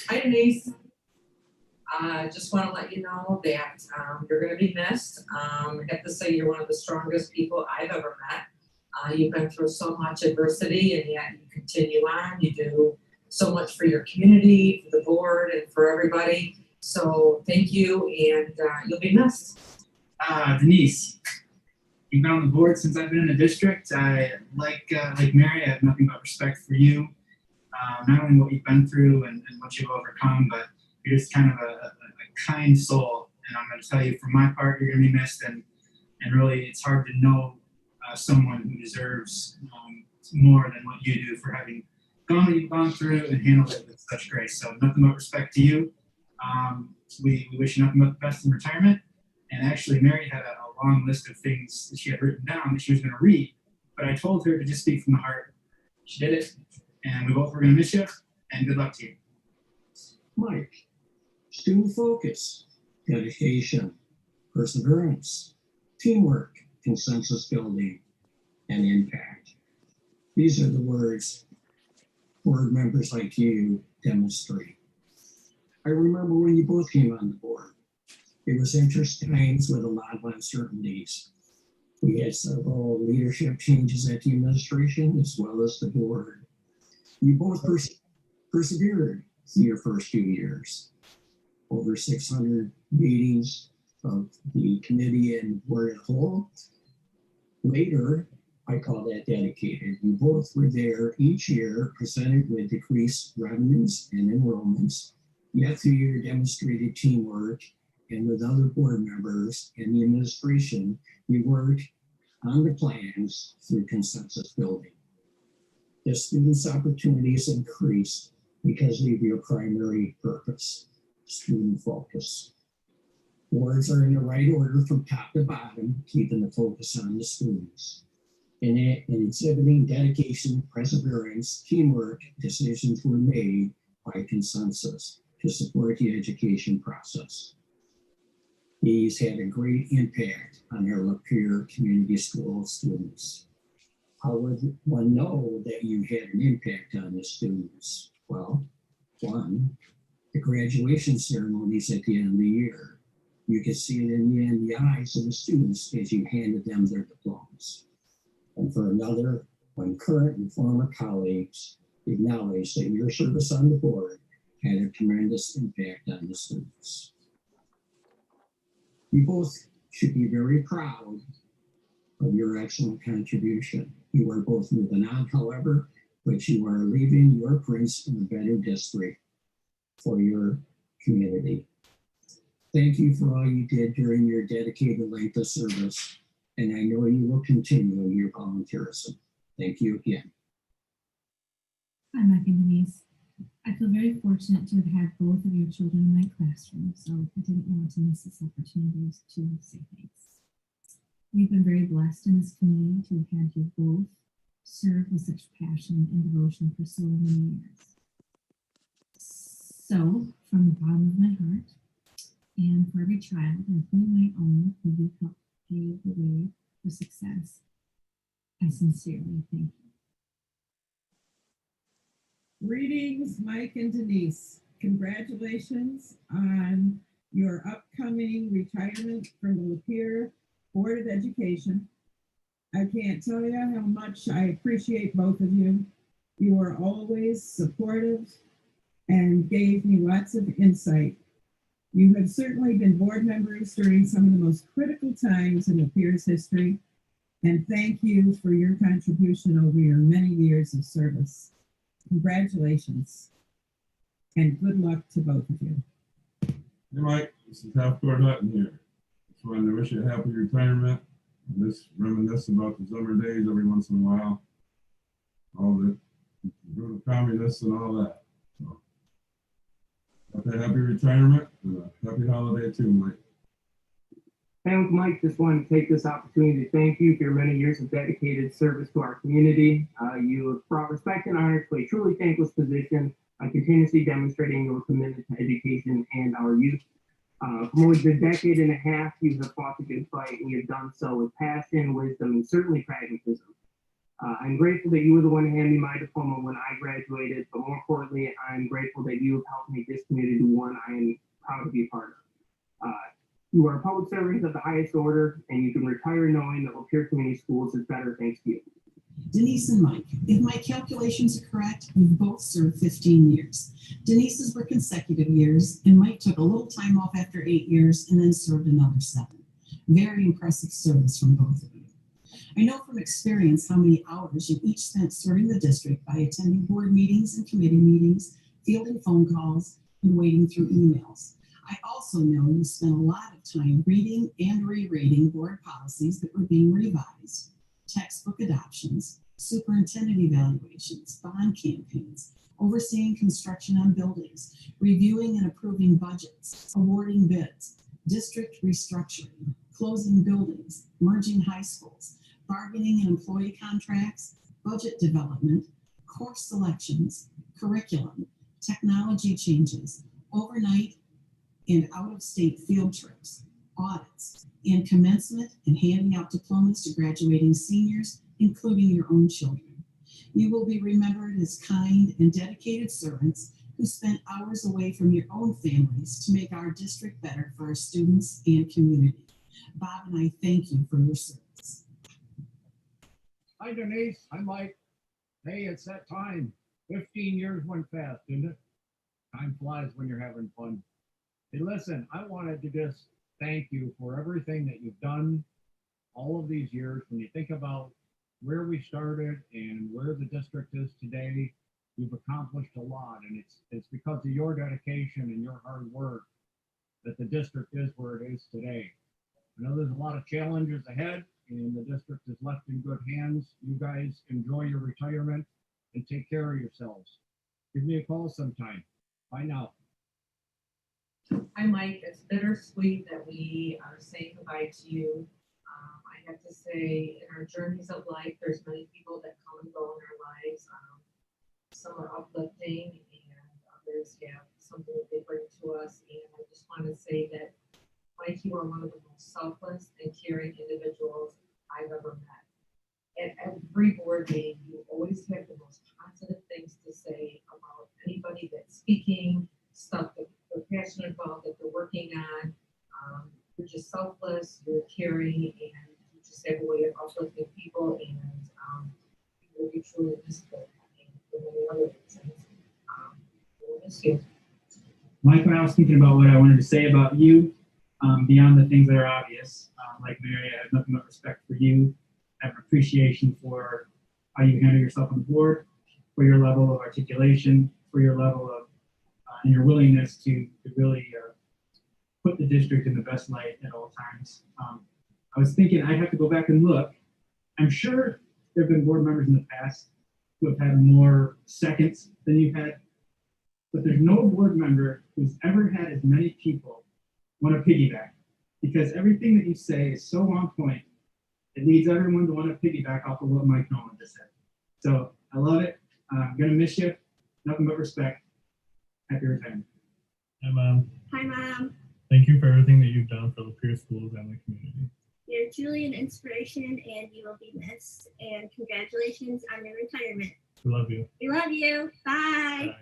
Hi, Denise. Just want to let you know that you're going to be missed. I have to say you're one of the strongest people I've ever met. You've been through so much adversity, and yet you continue on. You do so much for your community, for the board, and for everybody. So thank you, and you'll be missed. Denise, you've been on the board since I've been in the district. I like Mary, I have nothing but respect for you. Not only what you've been through and what you've overcome, but you're just kind of a kind soul. And I'm going to tell you, from my part, you're going to be missed. And really, it's hard to know someone who deserves more than what you do for having gone what you've gone through and handled it with such grace. So nothing but respect to you. We wish you nothing but the best in retirement. And actually, Mary had a long list of things that she had written down that she was going to read, but I told her to just speak from the heart. She did it, and we both were going to miss you, and good luck to you. Mike, student focus, dedication, perseverance, teamwork, consensus building, and impact. These are the words board members like you demonstrate. I remember when you both came on the board. It was interesting times with a lot of uncertainties. We had several leadership changes at the administration as well as the board. You both persevered through your first few years. Over 600 meetings of the committee and board as a whole. Later, I call that dedicated. You both were there each year, presented with decreased revenues and enrollments, yet through your demonstrated teamwork and with other board members and the administration, you worked on the plans through consensus building. The students' opportunities increased because of your primary purpose, student focus. Boards are in the right order from top to bottom, keeping the focus on the students. In exhibiting dedication, perseverance, teamwork, decisions were made by consensus to support the education process. These had a great impact on our Lapeer Community School students. How would one know that you had an impact on the students? Well, one, the graduation ceremonies at the end of the year. You could see it in the eyes of the students as you handed them their diplomas. And for another, when current and former colleagues acknowledged that your service on the board had a tremendous impact on the students. You both should be very proud of your excellent contribution. You are both moving on, however, but you are leaving your prints in a better district for your community. Thank you for all you did during your dedicated length of service, and I know you will continue your volunteerism. Thank you again. Hi, Mike and Denise. I feel very fortunate to have had both of your children in my classroom, so I didn't want to miss this opportunity to say thanks. We've been very blessed in this community to have had you both serve with such passion and devotion for so many years. So, from the bottom of my heart, and for every child, including my own, who you helped pave the way for success, I sincerely thank you. Greetings, Mike and Denise. Congratulations on your upcoming retirement from the Lapeer Board of Education. I can't tell you how much I appreciate both of you. You are always supportive and gave me lots of insight. You have certainly been board members during some of the most critical times in Lapeer's history, and thank you for your contribution over your many years of service. Congratulations, and good luck to both of you. Hey Mike, this is Half-Court Hutton here. Just wanted to wish you a happy retirement and just reminisce about the summer days every once in a while. All the brutal communists and all that. So, happy retirement and a happy holiday too, Mike. And Mike, just wanted to take this opportunity to thank you for your many years of dedicated service to our community. You have brought respect and honor to a truly thankless position continuously demonstrating your commitment to education and our youth. For more than a decade and a half, you have fought the good fight, and you've done so with passion, wisdom, and certainly pragmatism. I'm grateful that you were the one to hand me my diploma when I graduated, but more importantly, I'm grateful that you have helped make this community one I am proud to be a part of. You are public servants of the highest order, and you can retire knowing that Lapeer Community Schools is better thanks to you. Denise and Mike, if my calculations are correct, you've both served 15 years. Denise's were consecutive years, and Mike took a little time off after 8 years and then served another 7. Very impressive service from both of you. I know from experience how many hours you each spent serving the district by attending board meetings and committee meetings, fielding phone calls, and wading through emails. I also know you spent a lot of time reading and rereading board policies that were being revised, textbook adoptions, superintendent evaluations, bond campaigns, overseeing construction on buildings, reviewing and approving budgets, awarding bids, district restructuring, closing buildings, merging high schools, bargaining and employee contracts, budget development, course selections, curriculum, technology changes, overnight and out-of-state field trips, audits, and commencement and handing out diplomas to graduating seniors, including your own children. You will be remembered as kind and dedicated servants who spent hours away from your own families to make our district better for our students and community. Bob and I thank you for your service. Hi, Denise. Hi, Mike. Hey, it's that time. 15 years went fast, didn't it? Time flies when you're having fun. Hey, listen, I wanted to just thank you for everything that you've done all of these years. When you think about where we started and where the district is today, you've accomplished a lot, and it's because of your dedication and your hard work that the district is where it is today. I know there's a lot of challenges ahead, and the district is left in good hands. You guys enjoy your retirement and take care of yourselves. Give me a call sometime. Bye now. Hi, Mike. It's bittersweet that we are saying goodbye to you. I have to say, in our journeys of life, there's many people that come and go in our lives. Some are uplifting, and others have something that they bring to us. And I just want to say that, Mike, you are one of the most selfless and caring individuals I've ever met. At every board meeting, you always have the most positive things to say about anybody that's speaking, stuff that they're passionate about, that they're working on. You're just selfless, you're caring, and you just have a way of uplifting people, and you will be truly missed for that and for many other reasons. We'll miss you. Mike, when I was thinking about what I wanted to say about you, beyond the things that are obvious, like Mary, I have nothing but respect for you. I have appreciation for how you handle yourself on the board, for your level of articulation, for your level of and your willingness to really put the district in the best light at all times. I was thinking I have to go back and look. I'm sure there have been board members in the past who have had more seconds than you've had, but there's no board member who's ever had as many people want to piggyback, because everything that you say is so on point. It leads everyone to want to piggyback off of what Mike Nolan just said. So I love it. I'm going to miss you. Nothing but respect. Happy retirement. Hi, Mom. Hi, Mom. Thank you for everything that you've done for Lapeer Schools and the community. You're truly an inspiration, and you will be missed. And congratulations on your retirement. We love you. We love you. Bye. Bye.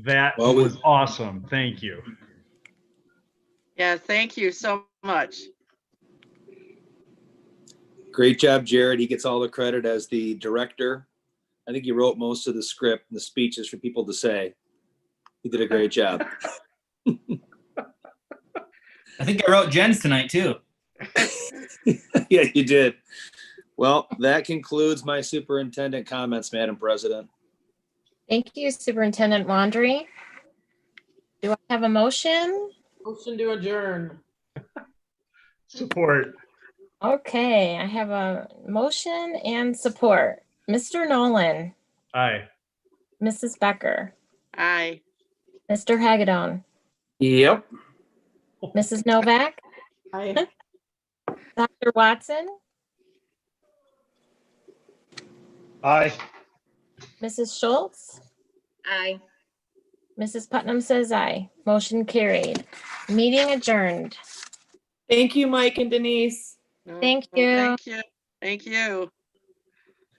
That was awesome. Thank you. Yeah, thank you so much. Great job, Jared. He gets all the credit as the director. I think he wrote most of the script and the speeches for people to say. He did a great job. I think I wrote Jen's tonight too. Yeah, you did. Well, that concludes my superintendent comments, Madam President. Thank you, Superintendent Wandry. Do I have a motion? Motion to adjourn. Support. Okay, I have a motion and support. Mr. Nolan. Aye. Mrs. Becker, Aye. Mr. Hagedorn, Yep. Mrs. Novak, Aye. Dr. Watson, Aye. Mrs. Schultz, Aye. Mrs. Putnam says aye. Motion carried. Meeting adjourned. Thank you, Mike and Denise. Thank you. Thank you. Thank you.